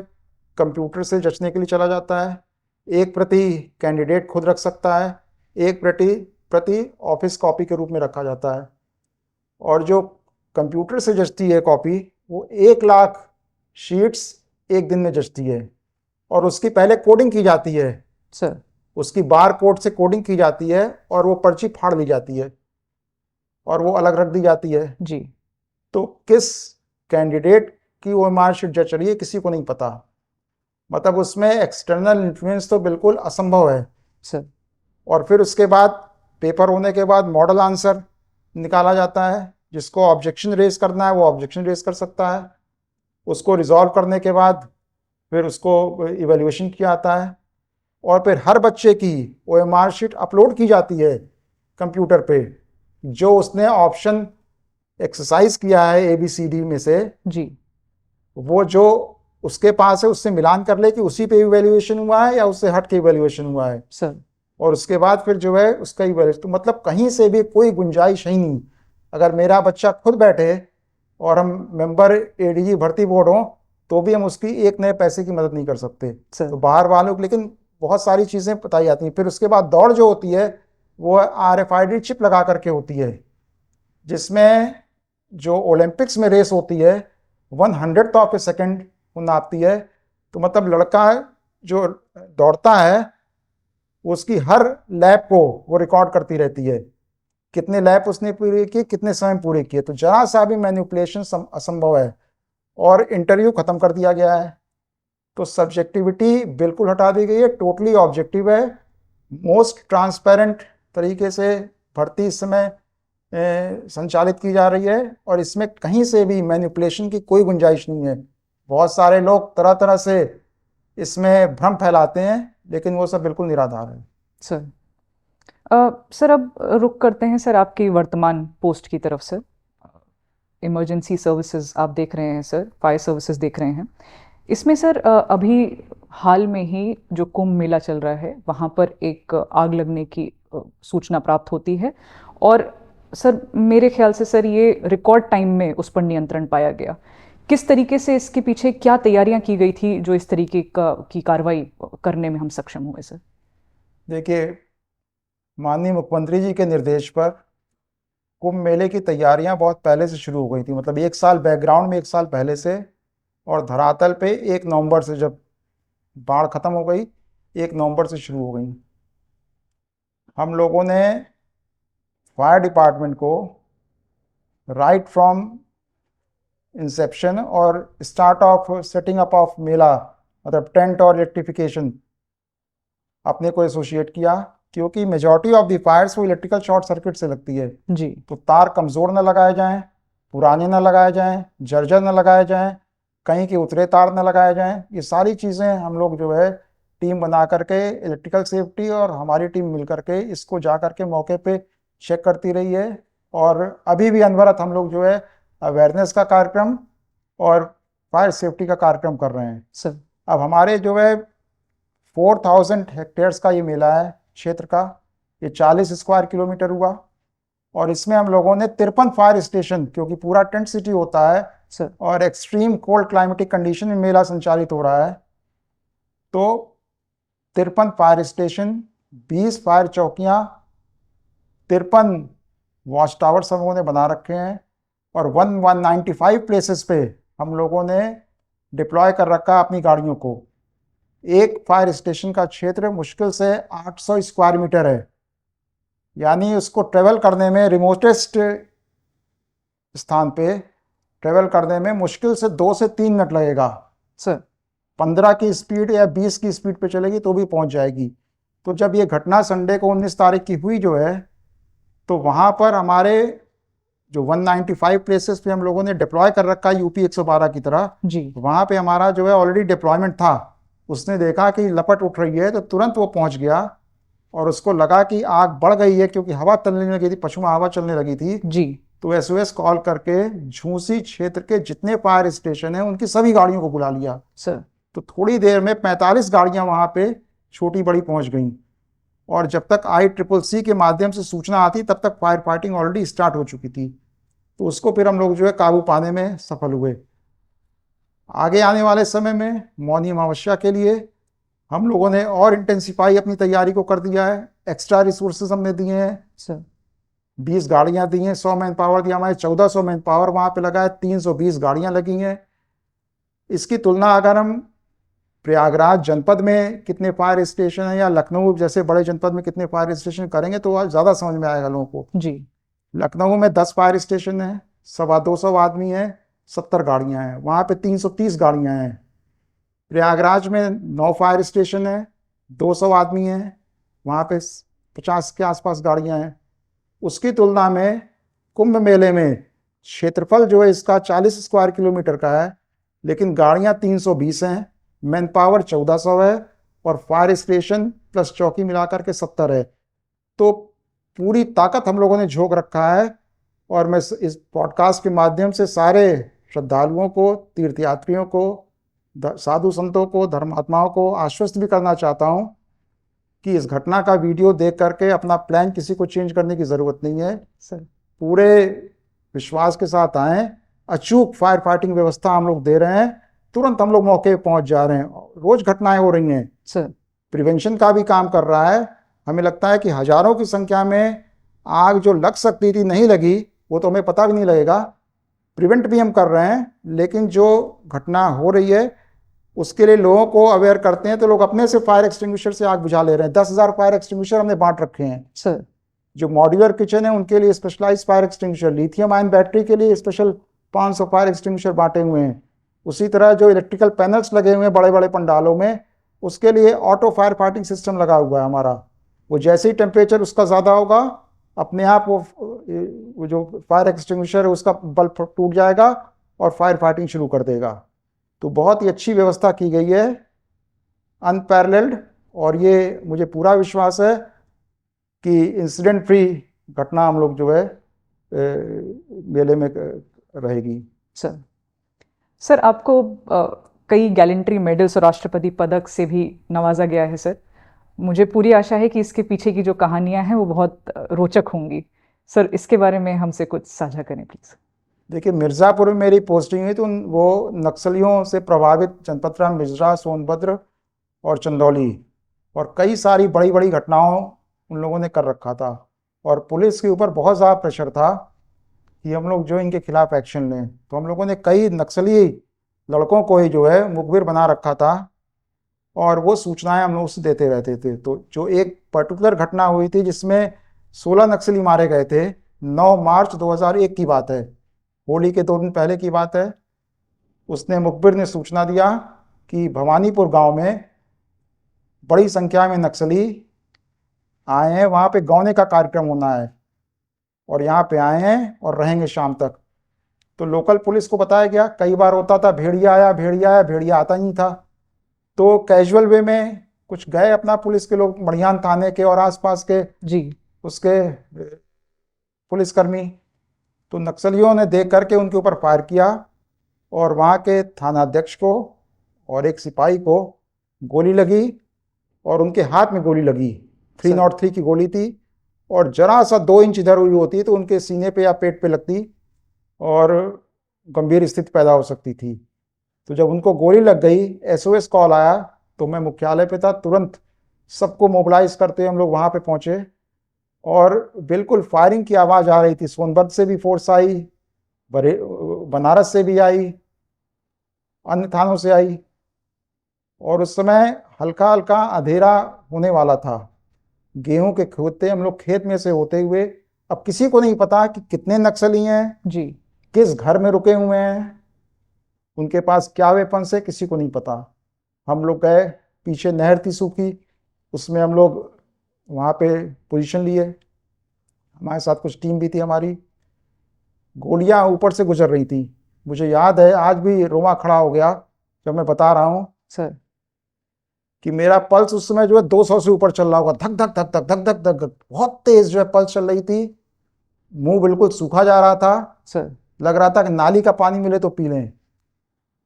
कंप्यूटर से जंचने के लिए चला जाता है, एक प्रति कैंडिडेट खुद रख सकता है, एक प्रति ऑफिस कॉपी के रूप में रखा जाता है। और जो कंप्यूटर से जंचती है कॉपी वो 1 लाख शीट्स एक दिन में जंचती है और उसकी पहले कोडिंग की जाती है सर। उसकी बार कोड से कोडिंग की जाती है और वो पर्ची फाड़ ली जाती है और वो अलग रख दी जाती है। जी। तो किस कैंडिडेट की OMR शीट जच रही है किसी को नहीं पता। मतलब उसमें एक्सटर्नल इन्फ्लुएंस तो बिल्कुल असंभव है सर। और फिर उसके बाद पेपर होने के बाद मॉडल आंसर निकाला जाता है, जिसको ऑब्जेक्शन रेज करना है वो ऑब्जेक्शन रेज कर सकता है। उसको रिजॉल्व करने के बाद फिर उसको इवैल्यूएशन किया जाता है और फिर हर बच्चे की OMR शीट अपलोड की जाती है कंप्यूटर पे, जो उसने ऑप्शन एक्सरसाइज किया है ABCD में से जी। वो जो उसके पास है उससे मिलान कर ले कि उसी पे इवैल्यूएशन हुआ है या उससे हट के इवैल्यूएशन हुआ है सर। और उसके बाद फिर जो है उसका इवैल्यूएशन। तो मतलब कहीं से भी कोई गुंजाइश ही नहीं। अगर मेरा बच्चा खुद बैठे और हम मेंबर ADG भर्ती बोर्ड हो तो भी हम उसकी एक नए पैसे की मदद नहीं कर सकते सर। तो बाहर वालों को, लेकिन बहुत सारी चीज़ें बताई जाती हैं। फिर उसके बाद दौड़ जो होती है वो RFID चिप लगा करके होती है, जिसमें जो ओलंपिक्स में रेस होती है 100th ऑफ ए सेकेंड वो नापती है। तो मतलब लड़का जो दौड़ता है उसकी हर लैप को वो रिकॉर्ड करती रहती है, कितने लैप उसने पूरे किए, कितने समय पूरे किए। तो जरा सा भी मैनिपुलेशन असंभव है और इंटरव्यू खत्म कर दिया गया है। तो सब्जेक्टिविटी बिल्कुल हटा दी गई है, टोटली ऑब्जेक्टिव है। मोस्ट ट्रांसपेरेंट तरीके से भर्ती इस समय संचालित की जा रही है और इसमें कहीं से भी मैनिपुलेशन की कोई गुंजाइश नहीं है। बहुत सारे लोग तरह तरह से इसमें भ्रम फैलाते हैं लेकिन वो सब बिल्कुल निराधार है। सर। सर अब रुक करते हैं सर आपकी वर्तमान पोस्ट की तरफ से। इमरजेंसी सर्विसेज आप देख रहे हैं सर, फायर सर्विसेज देख रहे हैं। इसमें सर अभी हाल में ही जो कुंभ मेला चल रहा है वहाँ पर एक आग लगने की सूचना प्राप्त होती है, और सर मेरे ख्याल से सर ये रिकॉर्ड टाइम में उस पर नियंत्रण पाया गया। किस तरीके से इसके पीछे क्या तैयारियां की गई थी जो इस तरीके की कार्रवाई करने में हम सक्षम हुए सर? देखिए, माननीय मुख्यमंत्री जी के निर्देश पर कुंभ मेले की तैयारियां बहुत पहले से शुरू हो गई थी, मतलब 1 साल बैकग्राउंड में, 1 साल पहले से। और धरातल पे 1 नवंबर से, जब बाढ़ खत्म हो गई, 1 नवंबर से शुरू हो गई। हम लोगों ने फायर डिपार्टमेंट को राइट फ्रॉम इंसेप्शन और start of setting up of मेला, मतलब टेंट और इलेक्ट्रिफिकेशन, अपने को एसोसिएट किया, क्योंकि मेजॉरिटी ऑफ द फायर्स वो इलेक्ट्रिकल शॉर्ट सर्किट से लगती है। जी। तो तार कमज़ोर न लगाए जाएं, पुराने न लगाए जाएं, जर्जर न लगाए जाएं, कहीं के उतरे तार न लगाए जाएं। ये सारी चीज़ें हम लोग जो है टीम बना करके, इलेक्ट्रिकल सेफ्टी और हमारी टीम मिल करके इसको जा करके मौके पे चेक करती रही है। और अभी भी अनवरत हम लोग जो है अवेयरनेस का कार्यक्रम और फायर सेफ्टी का कार्यक्रम कर रहे हैं सर। अब हमारे जो है 4000 हेक्टेयर्स का ये मेला है क्षेत्र का, ये 40 स्क्वायर किलोमीटर हुआ। और इसमें हम लोगों ने 53 फायर स्टेशन, क्योंकि पूरा टेंट सिटी होता है सर, और एक्सट्रीम कोल्ड क्लाइमेटिक कंडीशन में मेला संचालित हो रहा है, तो 53 फायर स्टेशन, 20 फायर चौकियाँ, 53 वॉच टावर्स हम लोगों ने बना रखे हैं, और 195 प्लेसेस पे हम लोगों ने डिप्लॉय कर रखा अपनी गाड़ियों को। एक फायर स्टेशन का क्षेत्र मुश्किल से 800 स्क्वायर मीटर है, यानी उसको ट्रेवल करने में, रिमोटेस्ट स्थान पे ट्रेवल करने में मुश्किल से 2 से 3 मिनट लगेगा सर। 15 की स्पीड या 20 की स्पीड पे चलेगी तो भी पहुंच जाएगी। तो जब ये घटना संडे को 19 तारीख की हुई जो है, तो वहाँ पर हमारे जो 195 प्लेसेस पे हम लोगों ने डिप्लॉय कर रखा है यूपी 112 की तरह जी। वहाँ पे हमारा जो है ऑलरेडी डिप्लॉयमेंट था। उसने देखा कि लपट उठ रही है तो तुरंत वो पहुँच गया, और उसको लगा कि आग बढ़ गई है, क्योंकि हवा चलने लगी थी, पछुआ हवा चलने लगी थी जी। तो एसओएस कॉल करके झूसी क्षेत्र के जितने फायर स्टेशन हैं उनकी सभी गाड़ियों को बुला लिया सर। तो थोड़ी देर में 45 गाड़ियां वहां पे छोटी बड़ी पहुंच गईं। और जब तक ICCC के माध्यम से सूचना आती तब तक फायर फाइटिंग ऑलरेडी स्टार्ट हो चुकी थी, तो उसको फिर हम लोग जो है काबू पाने में सफल हुए। आगे आने वाले समय में मौनी अमावस्या के लिए हम लोगों ने और इंटेंसिफाई अपनी तैयारी को कर दिया है। एक्स्ट्रा रिसोर्सेज हमने दिए हैं सर। 20 गाड़ियां दी हैं, 100 मैन पावर दिया, हमारे 1400 मैन पावर वहां पे लगा है, 320 गाड़ियां लगी हैं। इसकी तुलना अगर हम प्रयागराज जनपद में कितने फायर स्टेशन है या लखनऊ जैसे बड़े जनपद में कितने फायर स्टेशन करेंगे तो आज ज़्यादा समझ में आएगा लोगों को। जी। लखनऊ में 10 फायर स्टेशन है, 250 आदमी है, 70 गाड़ियां हैं, वहाँ पे 330 गाड़ियां हैं। प्रयागराज में 9 फायर स्टेशन है, 200 आदमी हैं, वहाँ पे 50 के आसपास गाड़ियां हैं। उसकी तुलना में कुंभ मेले में क्षेत्रफल जो है इसका 40 स्क्वायर किलोमीटर का है, लेकिन गाड़ियां 320 हैं, मैन पावर 1400 है, और फायर स्टेशन प्लस चौकी मिलाकर के 70 है। तो पूरी ताकत हम लोगों ने झोंक रखा है। और मैं इस पॉडकास्ट के माध्यम से सारे श्रद्धालुओं को, तीर्थयात्रियों को, साधु संतों को, धर्मात्माओं को आश्वस्त भी करना चाहता हूँ कि इस घटना का वीडियो देख करके अपना प्लान किसी को चेंज करने की ज़रूरत नहीं है सर। पूरे विश्वास के साथ आएँ, अचूक फायर फाइटिंग व्यवस्था हम लोग दे रहे हैं, तुरंत हम लोग मौके पर पहुंच जा रहे हैं। रोज घटनाएं हो रही हैं सर। प्रिवेंशन का भी काम कर रहा है। हमें लगता है कि हजारों की संख्या में आग जो लग सकती थी नहीं लगी, वो तो हमें पता भी नहीं लगेगा। प्रिवेंट भी हम कर रहे हैं, लेकिन जो घटना हो रही है उसके लिए लोगों को अवेयर करते हैं, तो लोग अपने से फायर एक्सटिंग्विशर से आग बुझा ले रहे हैं। 10,000 फायर एक्सटिंग्विशर हमने बांट रखे हैं सर। जो मॉड्यूलर किचन है उनके लिए specialise fire extinguisher, lithium ion battery के लिए स्पेशल 500 फायर एक्सटिंग्विशर बांटे हुए हैं। उसी तरह जो इलेक्ट्रिकल पैनल्स लगे हुए हैं बड़े बड़े पंडालों में, उसके लिए ऑटो फायर फाइटिंग सिस्टम लगा हुआ है हमारा। वो जैसे ही टेम्परेचर उसका ज़्यादा होगा, अपने आप वो जो फायर एक्सटिंग्विशर है उसका बल्ब टूट जाएगा और फायर फाइटिंग शुरू कर देगा। तो बहुत ही अच्छी व्यवस्था की गई है, अनपैरेलल्ड। और ये मुझे पूरा विश्वास है कि इंसिडेंट फ्री घटना हम लोग जो है मेले में रहेगी। सर सर आपको कई गैलेंट्री मेडल्स और राष्ट्रपति पदक से भी नवाजा गया है सर। मुझे पूरी आशा है कि इसके पीछे की जो कहानियां हैं वो बहुत रोचक होंगी। सर इसके बारे में हमसे कुछ साझा करें प्लीज। देखिए, मिर्ज़ापुर में मेरी पोस्टिंग हुई तो वो नक्सलियों से प्रभावित चंदपतराम, मिर्ज़ा, सोनभद्र और चंदौली, और कई सारी बड़ी बड़ी घटनाओं उन लोगों ने कर रखा था, और पुलिस के ऊपर बहुत ज़्यादा प्रेशर था कि हम लोग जो इनके खिलाफ एक्शन लें। तो हम लोगों ने कई नक्सली लड़कों को ही जो है मुखबिर बना रखा था, और वो सूचनाएं हम लोग उसे देते रहते थे। तो जो एक पर्टिकुलर घटना हुई थी जिसमें 16 नक्सली मारे गए थे, 9 मार्च 2001 की बात है, होली के 2 दिन पहले की बात है। उसने मुखबिर ने सूचना दिया कि भवानीपुर गांव में बड़ी संख्या में नक्सली आए हैं, वहाँ पे गौने का कार्यक्रम होना है और यहाँ पे आए हैं और रहेंगे शाम तक। तो लोकल पुलिस को बताया गया। कई बार होता था भेड़िया आया, भेड़िया आया, भेड़िया आता ही नहीं था। तो कैजुअल वे में कुछ गए अपना पुलिस के लोग, मड़ियान थाने के और आसपास के जी उसके पुलिसकर्मी। तो नक्सलियों ने देख करके उनके ऊपर फायर किया और वहाँ के थानाध्यक्ष को और एक सिपाही को गोली लगी, और उनके हाथ में गोली लगी। 303 की गोली थी, और जरा सा 2 इंच इधर हुई होती तो उनके सीने पे या पेट पे लगती और गंभीर स्थिति पैदा हो सकती थी। तो जब उनको गोली लग गई, SOS कॉल आया, तो मैं मुख्यालय पे था। तुरंत सबको मोबिलाइज करते हम लोग वहाँ पे पहुँचे, और बिल्कुल फायरिंग की आवाज़ आ रही थी। सोनभद्र से भी फोर्स आई, बनारस से भी आई, अन्य थानों से आई, और उस समय हल्का हल्का अंधेरा होने वाला था। गेहूं के खोते हम लोग खेत में से होते हुए, अब किसी को नहीं पता कि कितने नक्सली हैं जी किस घर में रुके हुए हैं, उनके पास क्या वेपन्स है, किसी को नहीं पता। हम लोग गए, पीछे नहर थी सूखी, उसमें हम लोग वहाँ पे पोजीशन लिए। हमारे साथ कुछ टीम भी थी हमारी। गोलियां ऊपर से गुजर रही थी। मुझे याद है, आज भी रोमा खड़ा हो गया जब मैं बता रहा हूँ सर। कि मेरा पल्स उस समय जो है 200 से ऊपर चल रहा होगा, धक धक धक धक धक धक धक, बहुत तेज जो है पल्स चल रही थी। मुंह बिल्कुल सूखा जा रहा था, सर लग रहा था कि नाली का पानी मिले तो पी लें,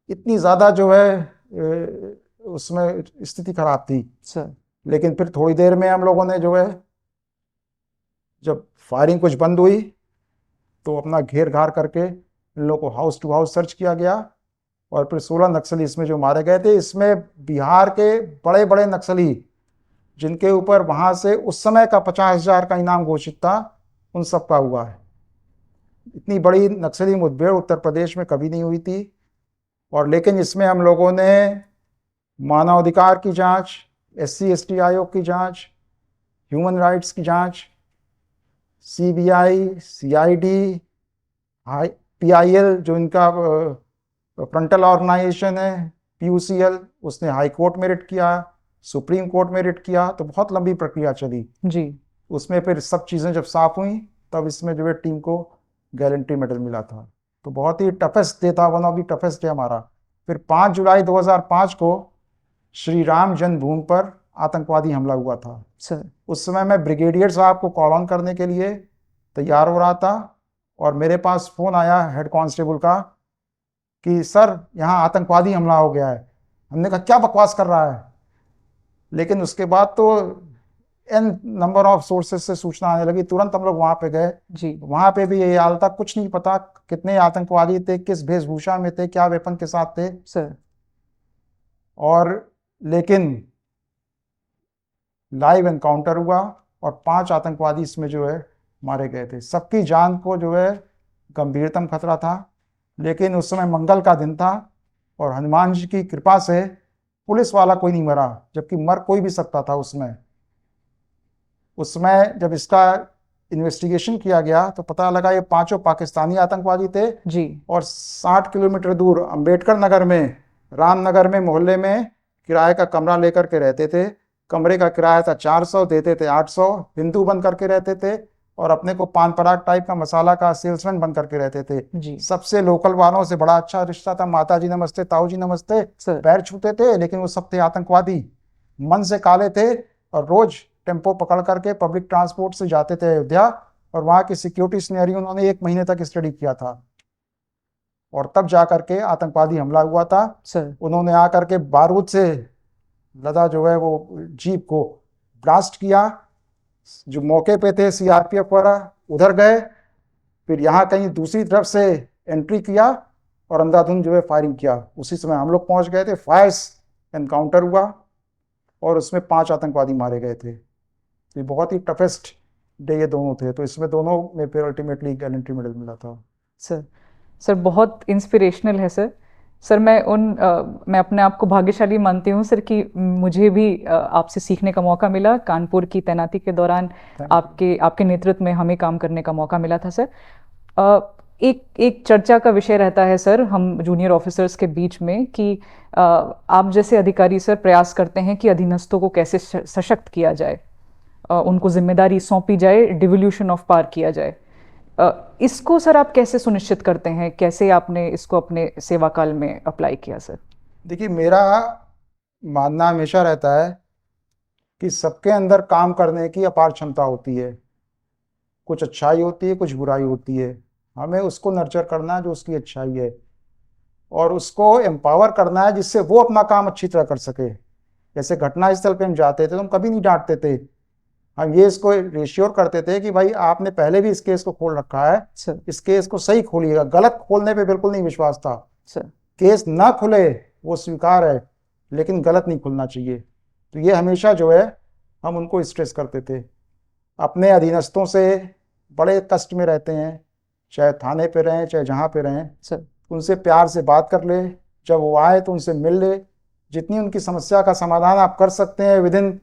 इतनी ज्यादा जो है उसमें स्थिति खराब थी। सर लेकिन फिर थोड़ी देर में हम लोगों ने जो है, जब फायरिंग कुछ बंद हुई तो अपना घेर घार करके इन लोगों को हाउस टू हाउस सर्च किया गया, और फिर 16 नक्सली इसमें जो मारे गए थे, इसमें बिहार के बड़े बड़े नक्सली जिनके ऊपर वहां से उस समय का 50,000 का इनाम घोषित था, उन सब का हुआ है। इतनी बड़ी नक्सली मुठभेड़ उत्तर प्रदेश में कभी नहीं हुई थी। और लेकिन इसमें हम लोगों ने मानवाधिकार की जांच, SC ST आयोग की जांच, ह्यूमन राइट्स की जांच, CBI, CID, PIL जो इनका फ्रंटल ऑर्गेनाइजेशन है, PUCL, उसने हाई कोर्ट में रिट किया, सुप्रीम कोर्ट में रिट किया। तो बहुत लंबी प्रक्रिया चली जी। उसमें। फिर सब चीज़ें जब साफ हुई तब इसमें जो है टीम को गैलेंट्री मेडल मिला था। तो बहुत ही टफेस्ट डे था, one of the toughest day हमारा। फिर 5 जुलाई 2005 को श्री राम जन्मभूमि पर आतंकवादी हमला हुआ था सर। उस समय मैं ब्रिगेडियर साहब को कॉल ऑन करने के लिए तैयार हो रहा था, और मेरे पास फोन आया हेड कांस्टेबल का कि सर यहाँ आतंकवादी हमला हो गया है। हमने कहा क्या बकवास कर रहा है। लेकिन उसके बाद तो एन नंबर ऑफ सोर्सेज से सूचना आने लगी, तुरंत हम लोग वहां पे गए। जी। वहां पे भी यही हाल था, कुछ नहीं पता कितने आतंकवादी थे, किस वेशभूषा में थे, क्या वेपन के साथ थे सर। और लेकिन लाइव एनकाउंटर हुआ और 5 आतंकवादी इसमें जो है मारे गए थे। सबकी जान को जो है गंभीरतम खतरा था। लेकिन उस समय मंगल का दिन था और हनुमान जी की कृपा से पुलिस वाला कोई नहीं मरा, जबकि मर कोई भी सकता था उसमें जब इसका इन्वेस्टिगेशन किया गया तो पता लगा ये 5 पाकिस्तानी आतंकवादी थे जी। और 60 किलोमीटर दूर अंबेडकर नगर में, रामनगर में मोहल्ले में किराए का कमरा लेकर के रहते थे। कमरे का किराया था 400, देते थे 800। हिंदू बन करके रहते थे और अपने को पान पराग टाइप का मसाला का सेल्समैन बन करके रहते थे जी। सबसे लोकल वालों से बड़ा अच्छा रिश्ता था। माता जी नमस्ते, ताऊ जी नमस्ते, सर। पैर छूते थे। लेकिन वो सब थे आतंकवादी, मन से काले थे, और रोज टेम्पो पकड़ करके पब्लिक ट्रांसपोर्ट से जाते थे अयोध्या, और वहाँ की सिक्योरिटी सिनेरियो उन्होंने 1 महीने तक स्टडी किया था। और तब जा करके आतंकवादी हमला हुआ था। सर उन्होंने आकर के बारूद से लदा जो है वो जीप को ब्लास्ट किया। जो मौके पे थे सीआरपीएफ वाला उधर गए, फिर यहाँ कहीं दूसरी तरफ से एंट्री किया और अंधाधुंध जो है फायरिंग किया। उसी समय हम लोग पहुंच गए थे, फायर्स एनकाउंटर हुआ और उसमें 5 आतंकवादी मारे गए थे। ये बहुत ही टफेस्ट डे ये दोनों थे, तो इसमें दोनों में फिर अल्टीमेटली गैलेंट्री मेडल मिला था। सर बहुत इंस्पिरेशनल है सर। सर मैं अपने आप को भाग्यशाली मानती हूँ सर कि मुझे भी आपसे सीखने का मौका मिला। कानपुर की तैनाती के दौरान आपके नेतृत्व में हमें काम करने का मौका मिला था सर। एक चर्चा का विषय रहता है सर हम जूनियर ऑफिसर्स के बीच में कि आप जैसे अधिकारी सर प्रयास करते हैं कि अधीनस्थों को कैसे सशक्त किया जाए, उनको जिम्मेदारी सौंपी जाए, डिवोल्यूशन ऑफ पावर किया जाए। इसको सर आप कैसे सुनिश्चित करते हैं, कैसे आपने इसको अपने सेवा काल में अप्लाई किया सर? देखिए, मेरा मानना हमेशा रहता है कि सबके अंदर काम करने की अपार क्षमता होती है। कुछ अच्छाई होती है, कुछ बुराई होती है। हमें उसको नर्चर करना है जो उसकी अच्छाई है, और उसको एम्पावर करना है जिससे वो अपना काम अच्छी तरह कर सके। जैसे घटनास्थल पे हम जाते थे तो हम कभी नहीं डांटते थे, हम ये इसको रेश्योर करते थे कि भाई आपने पहले भी इस केस को खोल रखा है सर इस केस को सही खोलिएगा। गलत खोलने पे बिल्कुल नहीं विश्वास था। सर केस ना खुले वो स्वीकार है, लेकिन गलत नहीं खुलना चाहिए। तो ये हमेशा जो है हम उनको स्ट्रेस करते थे। अपने अधीनस्थों से बड़े कष्ट में रहते हैं, चाहे थाने पे रहें चाहे जहाँ पे रहें, सर उनसे प्यार से बात कर ले। जब वो आए तो उनसे मिल ले, जितनी उनकी समस्या का समाधान आप कर सकते हैं within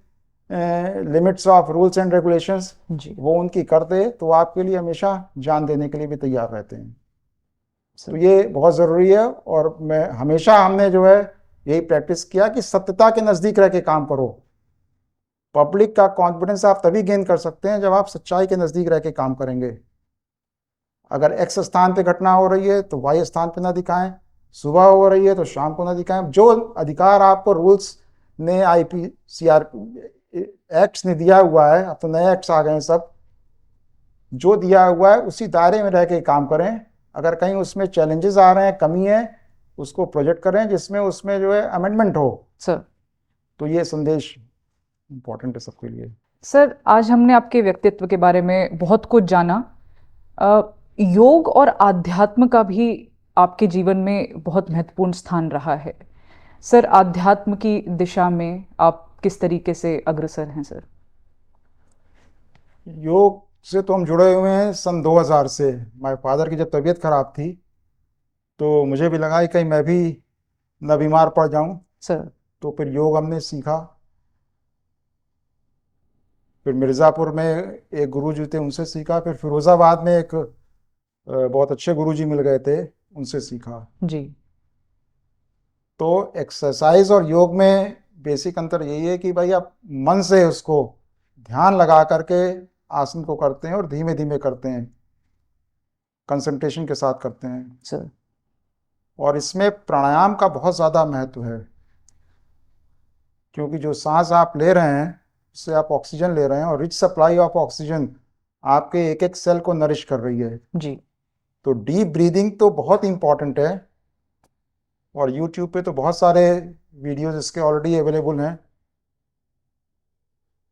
limits of rules and regulations, जी वो उनकी कर दे तो आपके लिए हमेशा जान देने के लिए भी तैयार रहते हैं। तो ये बहुत ज़रूरी है, और मैं हमेशा हमने जो है यही प्रैक्टिस किया कि सत्यता के नज़दीक रह के काम करो। पब्लिक का कॉन्फिडेंस आप तभी गेन कर सकते हैं जब आप सच्चाई के नज़दीक रह के काम करेंगे। अगर एक्स स्थान पे घटना हो रही है तो वाई स्थान पे ना दिखाएं, सुबह हो रही है तो शाम को ना दिखाएं। जो अधिकार आपको रूल्स ने IPCR एक्ट्स ने दिया हुआ है, अब तो नए एक्ट्स आ गए हैं सब, जो दिया हुआ है उसी दायरे में रह के काम करें। अगर कहीं उसमें चैलेंजेस आ रहे हैं, कमी है, उसको प्रोजेक्ट करें जिसमें उसमें जो है अमेंडमेंट हो। सर तो ये संदेश इम्पोर्टेंट है सबके लिए। सर आज हमने आपके व्यक्तित्व के बारे में बहुत कुछ जाना। योग और आध्यात्म का भी आपके जीवन में बहुत महत्वपूर्ण स्थान रहा है सर। आध्यात्म की दिशा में आप किस तरीके से अग्रसर हैं सर? योग से तो हम जुड़े हुए हैं सन 2000 से। माय फादर की जब तबीयत खराब थी तो मुझे भी लगा कि कहीं मैं भी न बीमार पड़ जाऊं, सर तो फिर योग हमने सीखा। फिर मिर्ज़ापुर में एक गुरुजी थे, उनसे सीखा। फिर फिरोज़ाबाद में एक बहुत अच्छे गुरुजी मिल गए थे, उनसे सीखा। जी तो एक्सरसाइज और योग में बेसिक अंतर यही है कि भाई आप मन से उसको ध्यान लगा करके आसन को करते हैं और धीमे धीमे करते हैं, कंसंट्रेशन के साथ करते हैं सर। और इसमें प्राणायाम का बहुत ज़्यादा महत्व है, क्योंकि जो सांस आप ले रहे हैं उससे आप ऑक्सीजन ले रहे हैं और रिच सप्लाई ऑफ ऑक्सीजन आपके एक एक सेल को नरिश कर रही है। जी तो डीप ब्रीदिंग तो बहुत इंपॉर्टेंट है, और यूट्यूब पे तो बहुत सारे वीडियोस इसके ऑलरेडी अवेलेबल हैं।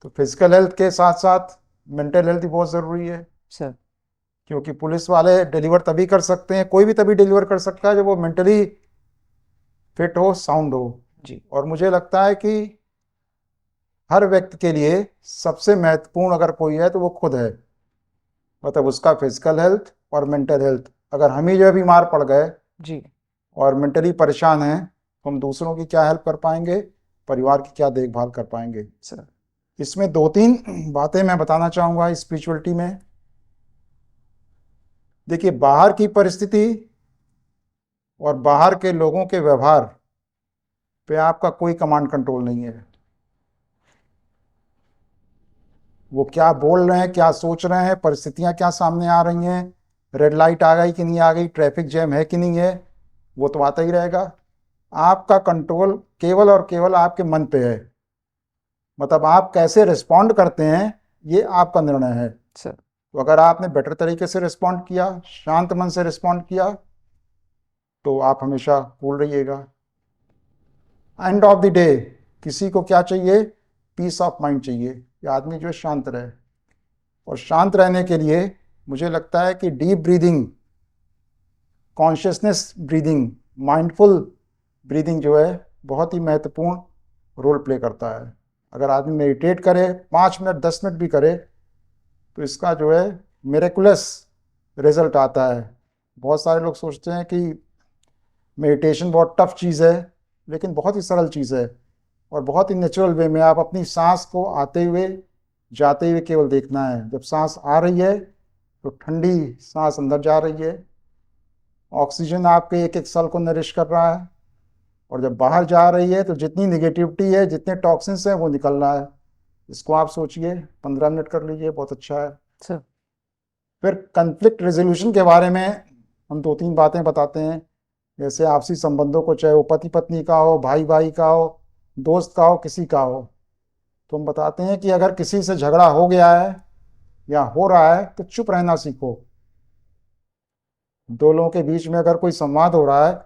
तो फिजिकल हेल्थ के साथ साथ मेंटल हेल्थ भी बहुत ज़रूरी है सर। क्योंकि पुलिस वाले डिलीवर तभी कर सकते हैं, कोई भी तभी डिलीवर कर सकता है जब वो मेंटली फिट हो, साउंड हो। जी और मुझे लगता है कि हर व्यक्ति के लिए सबसे महत्वपूर्ण अगर कोई है तो वो खुद है, मतलब उसका फिजिकल हेल्थ और मेंटल हेल्थ। अगर हम ही जो है बीमार पड़ गए जी और मेंटली परेशान हैं तो हम दूसरों की क्या हेल्प कर पाएंगे, परिवार की क्या देखभाल कर पाएंगे सर। इसमें 2-3 बातें मैं बताना चाहूँगा स्पिरिचुअलिटी में। देखिए, बाहर की परिस्थिति और बाहर के लोगों के व्यवहार पे आपका कोई कमांड कंट्रोल नहीं है। वो क्या बोल रहे हैं, क्या सोच रहे हैं, परिस्थितियां क्या सामने आ रही हैं, रेड लाइट आ गई कि नहीं आ गई, ट्रैफिक जैम है कि नहीं है, वो तो आता ही रहेगा। आपका कंट्रोल केवल और केवल आपके मन पे है, मतलब आप कैसे रिस्पॉन्ड करते हैं ये आपका निर्णय है सर। तो अगर आपने बेटर तरीके से रिस्पॉन्ड किया, शांत मन से रिस्पॉन्ड किया, तो आप हमेशा कूल रहिएगा। एंड ऑफ द डे किसी को क्या चाहिए? पीस ऑफ माइंड चाहिए कि आदमी जो है शांत रहे। और शांत रहने के लिए मुझे लगता है कि deep breathing, consciousness breathing, mindful breathing जो है बहुत ही महत्वपूर्ण रोल प्ले करता है। अगर आदमी मेडिटेट करे 5 मिनट 10 मिनट भी करे तो इसका जो है मिरेकुलस रिजल्ट आता है। बहुत सारे लोग सोचते हैं कि मेडिटेशन बहुत टफ चीज़ है, लेकिन बहुत ही सरल चीज़ है और बहुत ही नेचुरल वे में आप अपनी सांस को आते हुए जाते हुए केवल देखना है। जब सांस आ रही है तो ठंडी सांस अंदर जा रही है, ऑक्सीजन आपके एक एक सेल को नरिश कर रहा है, और जब बाहर जा रही है तो जितनी निगेटिविटी है, जितने टॉक्सिन्स हैं वो निकल रहा है। इसको आप सोचिए, 15 मिनट कर लीजिए, बहुत अच्छा है। सर फिर कन्फ्लिक्ट रेजोल्यूशन के बारे में हम 2-3 बातें बताते हैं। जैसे आपसी संबंधों को, चाहे वो पति पत्नी का हो, भाई भाई का हो, दोस्त का हो, किसी का हो, तो हम बताते हैं कि अगर किसी से झगड़ा हो गया है या हो रहा है तो चुप रहना सीखो। दो लोगों के बीच में अगर कोई संवाद हो रहा है,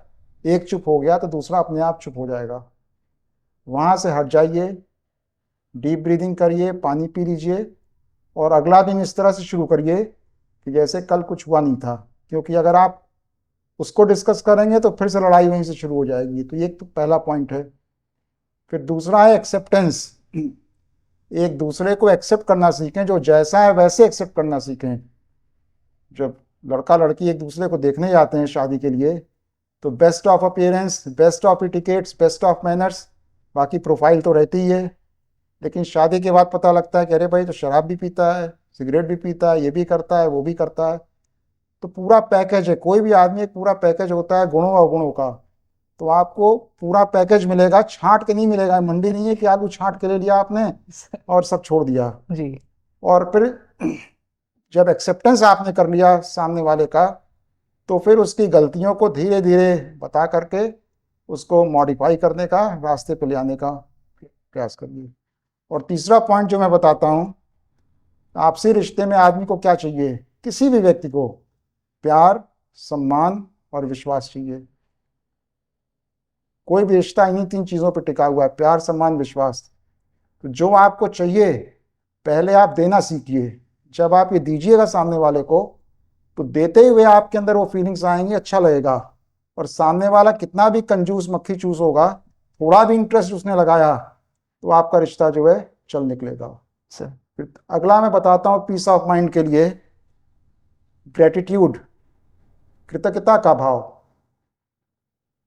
एक चुप हो गया तो दूसरा अपने आप चुप हो जाएगा। वहाँ से हट जाइए, डीप ब्रीदिंग करिए, पानी पी लीजिए और अगला दिन इस तरह से शुरू करिए कि जैसे कल कुछ हुआ नहीं था। क्योंकि अगर आप उसको डिस्कस करेंगे तो फिर से लड़ाई वहीं से शुरू हो जाएगी। तो ये तो पहला पॉइंट है। फिर दूसरा है एक्सेप्टेंस। एक दूसरे को एक्सेप्ट करना सीखें, जो जैसा है वैसे एक्सेप्ट करना सीखें। जब लड़का लड़की एक दूसरे को देखने जाते हैं शादी के लिए, तो best of appearance, best of etiquettes, best of manners, बाकी प्रोफाइल तो रहती ही है। लेकिन शादी के बाद पता लगता है कि अरे भाई तो शराब भी पीता है, सिगरेट भी पीता है, ये भी करता है, वो भी करता है। तो पूरा पैकेज है। कोई भी आदमी एक पूरा पैकेज होता है गुणों अवगुणों का। तो आपको पूरा पैकेज मिलेगा, छांट के नहीं मिलेगा। मंडी नहीं है कि आलू छांट के ले लिया आपने और सब छोड़ दिया। जी। और फिर जब एक्सेप्टेंस आपने कर लिया सामने वाले का, तो फिर उसकी गलतियों को धीरे धीरे बता करके उसको मॉडिफाई करने का, रास्ते पे ले आने का प्रयास करिए। और तीसरा पॉइंट जो मैं बताता हूँ, आपसी रिश्ते में आदमी को क्या चाहिए? किसी भी व्यक्ति को प्यार, सम्मान और विश्वास चाहिए। कोई भी रिश्ता इन्हीं 3 चीज़ों पर टिका हुआ है, प्यार, सम्मान, विश्वास। तो जो आपको चाहिए पहले आप देना सीखिए। जब आप ये दीजिएगा सामने वाले को, तो देते हुए आपके अंदर वो फीलिंग्स आएंगी, अच्छा लगेगा। और सामने वाला कितना भी कंजूस मक्खी चूस होगा, थोड़ा भी इंटरेस्ट उसने लगाया तो आपका रिश्ता जो है चल निकलेगा। सर फिर अगला मैं बताता हूँ पीस ऑफ माइंड के लिए, ग्रेटिट्यूड, कृतज्ञता का भाव।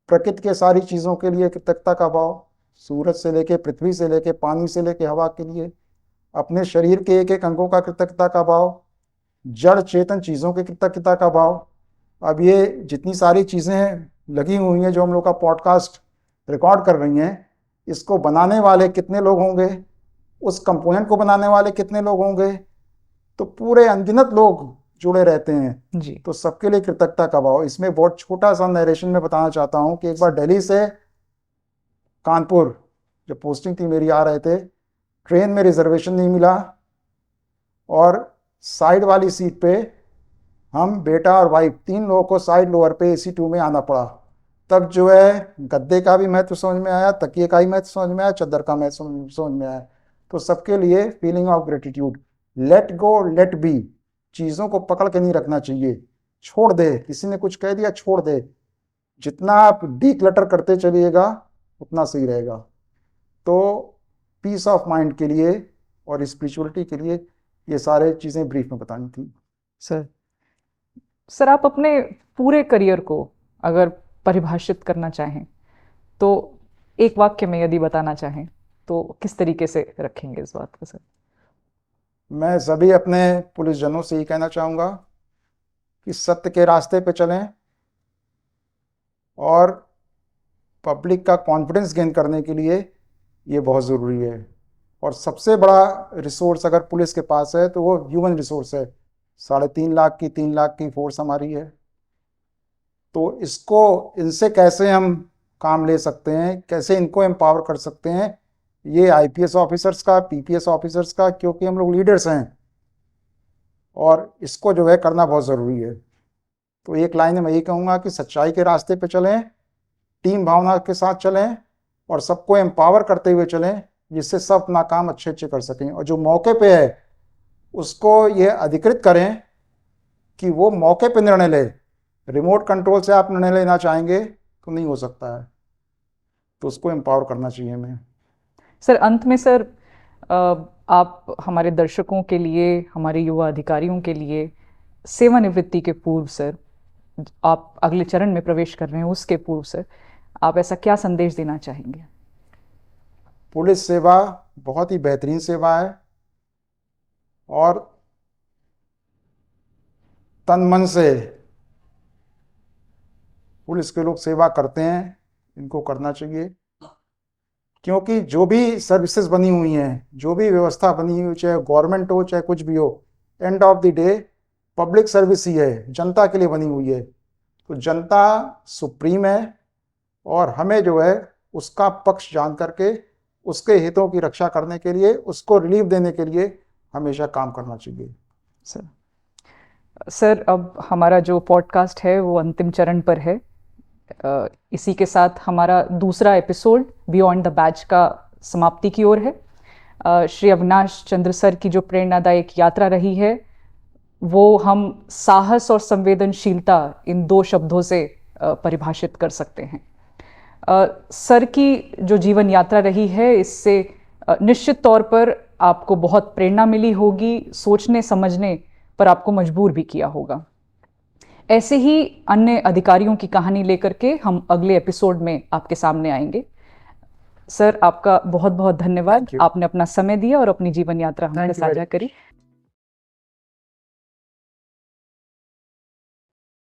प्रकृति के सारी चीज़ों के लिए कृतज्ञता का भाव, सूरज से लेके, पृथ्वी से लेके, पानी से लेके, हवा के लिए, अपने शरीर के एक एक अंगों का कृतज्ञता का भाव, जड़ चेतन चीज़ों के कृतज्ञता का भाव। अब ये जितनी सारी चीज़ें लगी हुई हैं जो हम लोग का पॉडकास्ट रिकॉर्ड कर रही हैं, इसको बनाने वाले कितने लोग होंगे, उस कंपोनेंट को बनाने वाले कितने लोग होंगे, तो पूरे अनगिनत लोग जुड़े रहते हैं। जी। तो सबके लिए कृतज्ञता का भाव। इसमें बहुत छोटा सा नरेशन में बताना चाहता हूँ कि एक बार दिल्ली से कानपुर जब पोस्टिंग थी मेरी, आ रहे थे, ट्रेन में रिजर्वेशन नहीं मिला और साइड वाली सीट पे हम, बेटा और वाइफ, 3 लोगों को साइड लोअर पे AC 2 में आना पड़ा। तब जो है गद्दे का भी महत्व समझ में आया, तकिए का भी महत्व समझ में आया, चादर का महत्व समझ में आया। तो सबके लिए feeling of gratitude. Let go, let be. चीज़ों को पकड़ के नहीं रखना चाहिए, छोड़ दे। किसी ने कुछ कह दिया, छोड़ दे। जितना आप डीक्लटर करते चलिएगा उतना सही रहेगा। तो पीस ऑफ माइंड के लिए और स्पिरिचुअलिटी के लिए ये सारे चीज़ें ब्रीफ में बतानी थी। सर आप अपने पूरे करियर को अगर परिभाषित करना चाहें तो एक वाक्य में यदि बताना चाहें तो किस तरीके से रखेंगे इस बात को सर? मैं सभी अपने पुलिस जनों से ही कहना चाहूँगा कि सत्य के रास्ते पे चलें और पब्लिक का कॉन्फिडेंस गेन करने के लिए ये बहुत ज़रूरी है। और सबसे बड़ा रिसोर्स अगर पुलिस के पास है तो वो ह्यूमन रिसोर्स है। 3.5 लाख की 3 लाख की फोर्स हमारी है। तो इसको, इनसे कैसे हम काम ले सकते हैं, कैसे इनको एम्पावर कर सकते हैं, ये IPS ऑफिसर्स का, PPS ऑफिसर्स का, क्योंकि हम लोग लीडर्स हैं और इसको जो है करना बहुत ज़रूरी है। तो एक लाइन में मैं यही कहूँगा कि सच्चाई के रास्ते पे चलें, टीम भावना के साथ चलें और सबको एम्पावर करते हुए चलें, जिससे सब अपना काम अच्छे अच्छे कर सकें। और जो मौके पे है उसको ये अधिकृत करें कि वो मौके पे निर्णय ले। रिमोट कंट्रोल से आप निर्णय लेना चाहेंगे तो नहीं हो सकता है, तो उसको एम्पावर करना चाहिए हमें। सर, अंत में सर, आप हमारे दर्शकों के लिए, हमारे युवा अधिकारियों के लिए, सेवानिवृत्ति के पूर्व सर, आप अगले चरण में प्रवेश कर रहे हैं उसके पूर्व सर, आप ऐसा क्या संदेश देना चाहेंगे? पुलिस सेवा बहुत ही बेहतरीन सेवा है और तन मन से पुलिस के लोग सेवा करते हैं, इनको करना चाहिए। क्योंकि जो भी सर्विसेज बनी हुई हैं, जो भी व्यवस्था बनी हुई, चाहे गवर्नमेंट हो चाहे कुछ भी हो, end of the day public service ही है, जनता के लिए बनी हुई है। तो जनता सुप्रीम है और हमें जो है उसका पक्ष जान करके उसके हितों की रक्षा करने के लिए, उसको रिलीफ देने के लिए हमेशा काम करना चाहिए। सर, अब हमारा जो पॉडकास्ट है वो अंतिम चरण पर है। इसी के साथ हमारा दूसरा एपिसोड बियॉन्ड द बैच का समाप्ति की ओर है। श्री अविनाश चंद्र सर की जो प्रेरणादायक यात्रा रही है वो हम साहस और संवेदनशीलता, इन दो शब्दों से परिभाषित कर सकते हैं। सर की जो जीवन यात्रा रही है, इससे निश्चित तौर पर आपको बहुत प्रेरणा मिली होगी, सोचने समझने पर आपको मजबूर भी किया होगा। ऐसे ही अन्य अधिकारियों की कहानी लेकर के हम अगले एपिसोड में आपके सामने आएंगे। सर, आपका बहुत बहुत धन्यवाद। आपने अपना समय दिया और अपनी जीवन यात्रा हमसे साझा करी।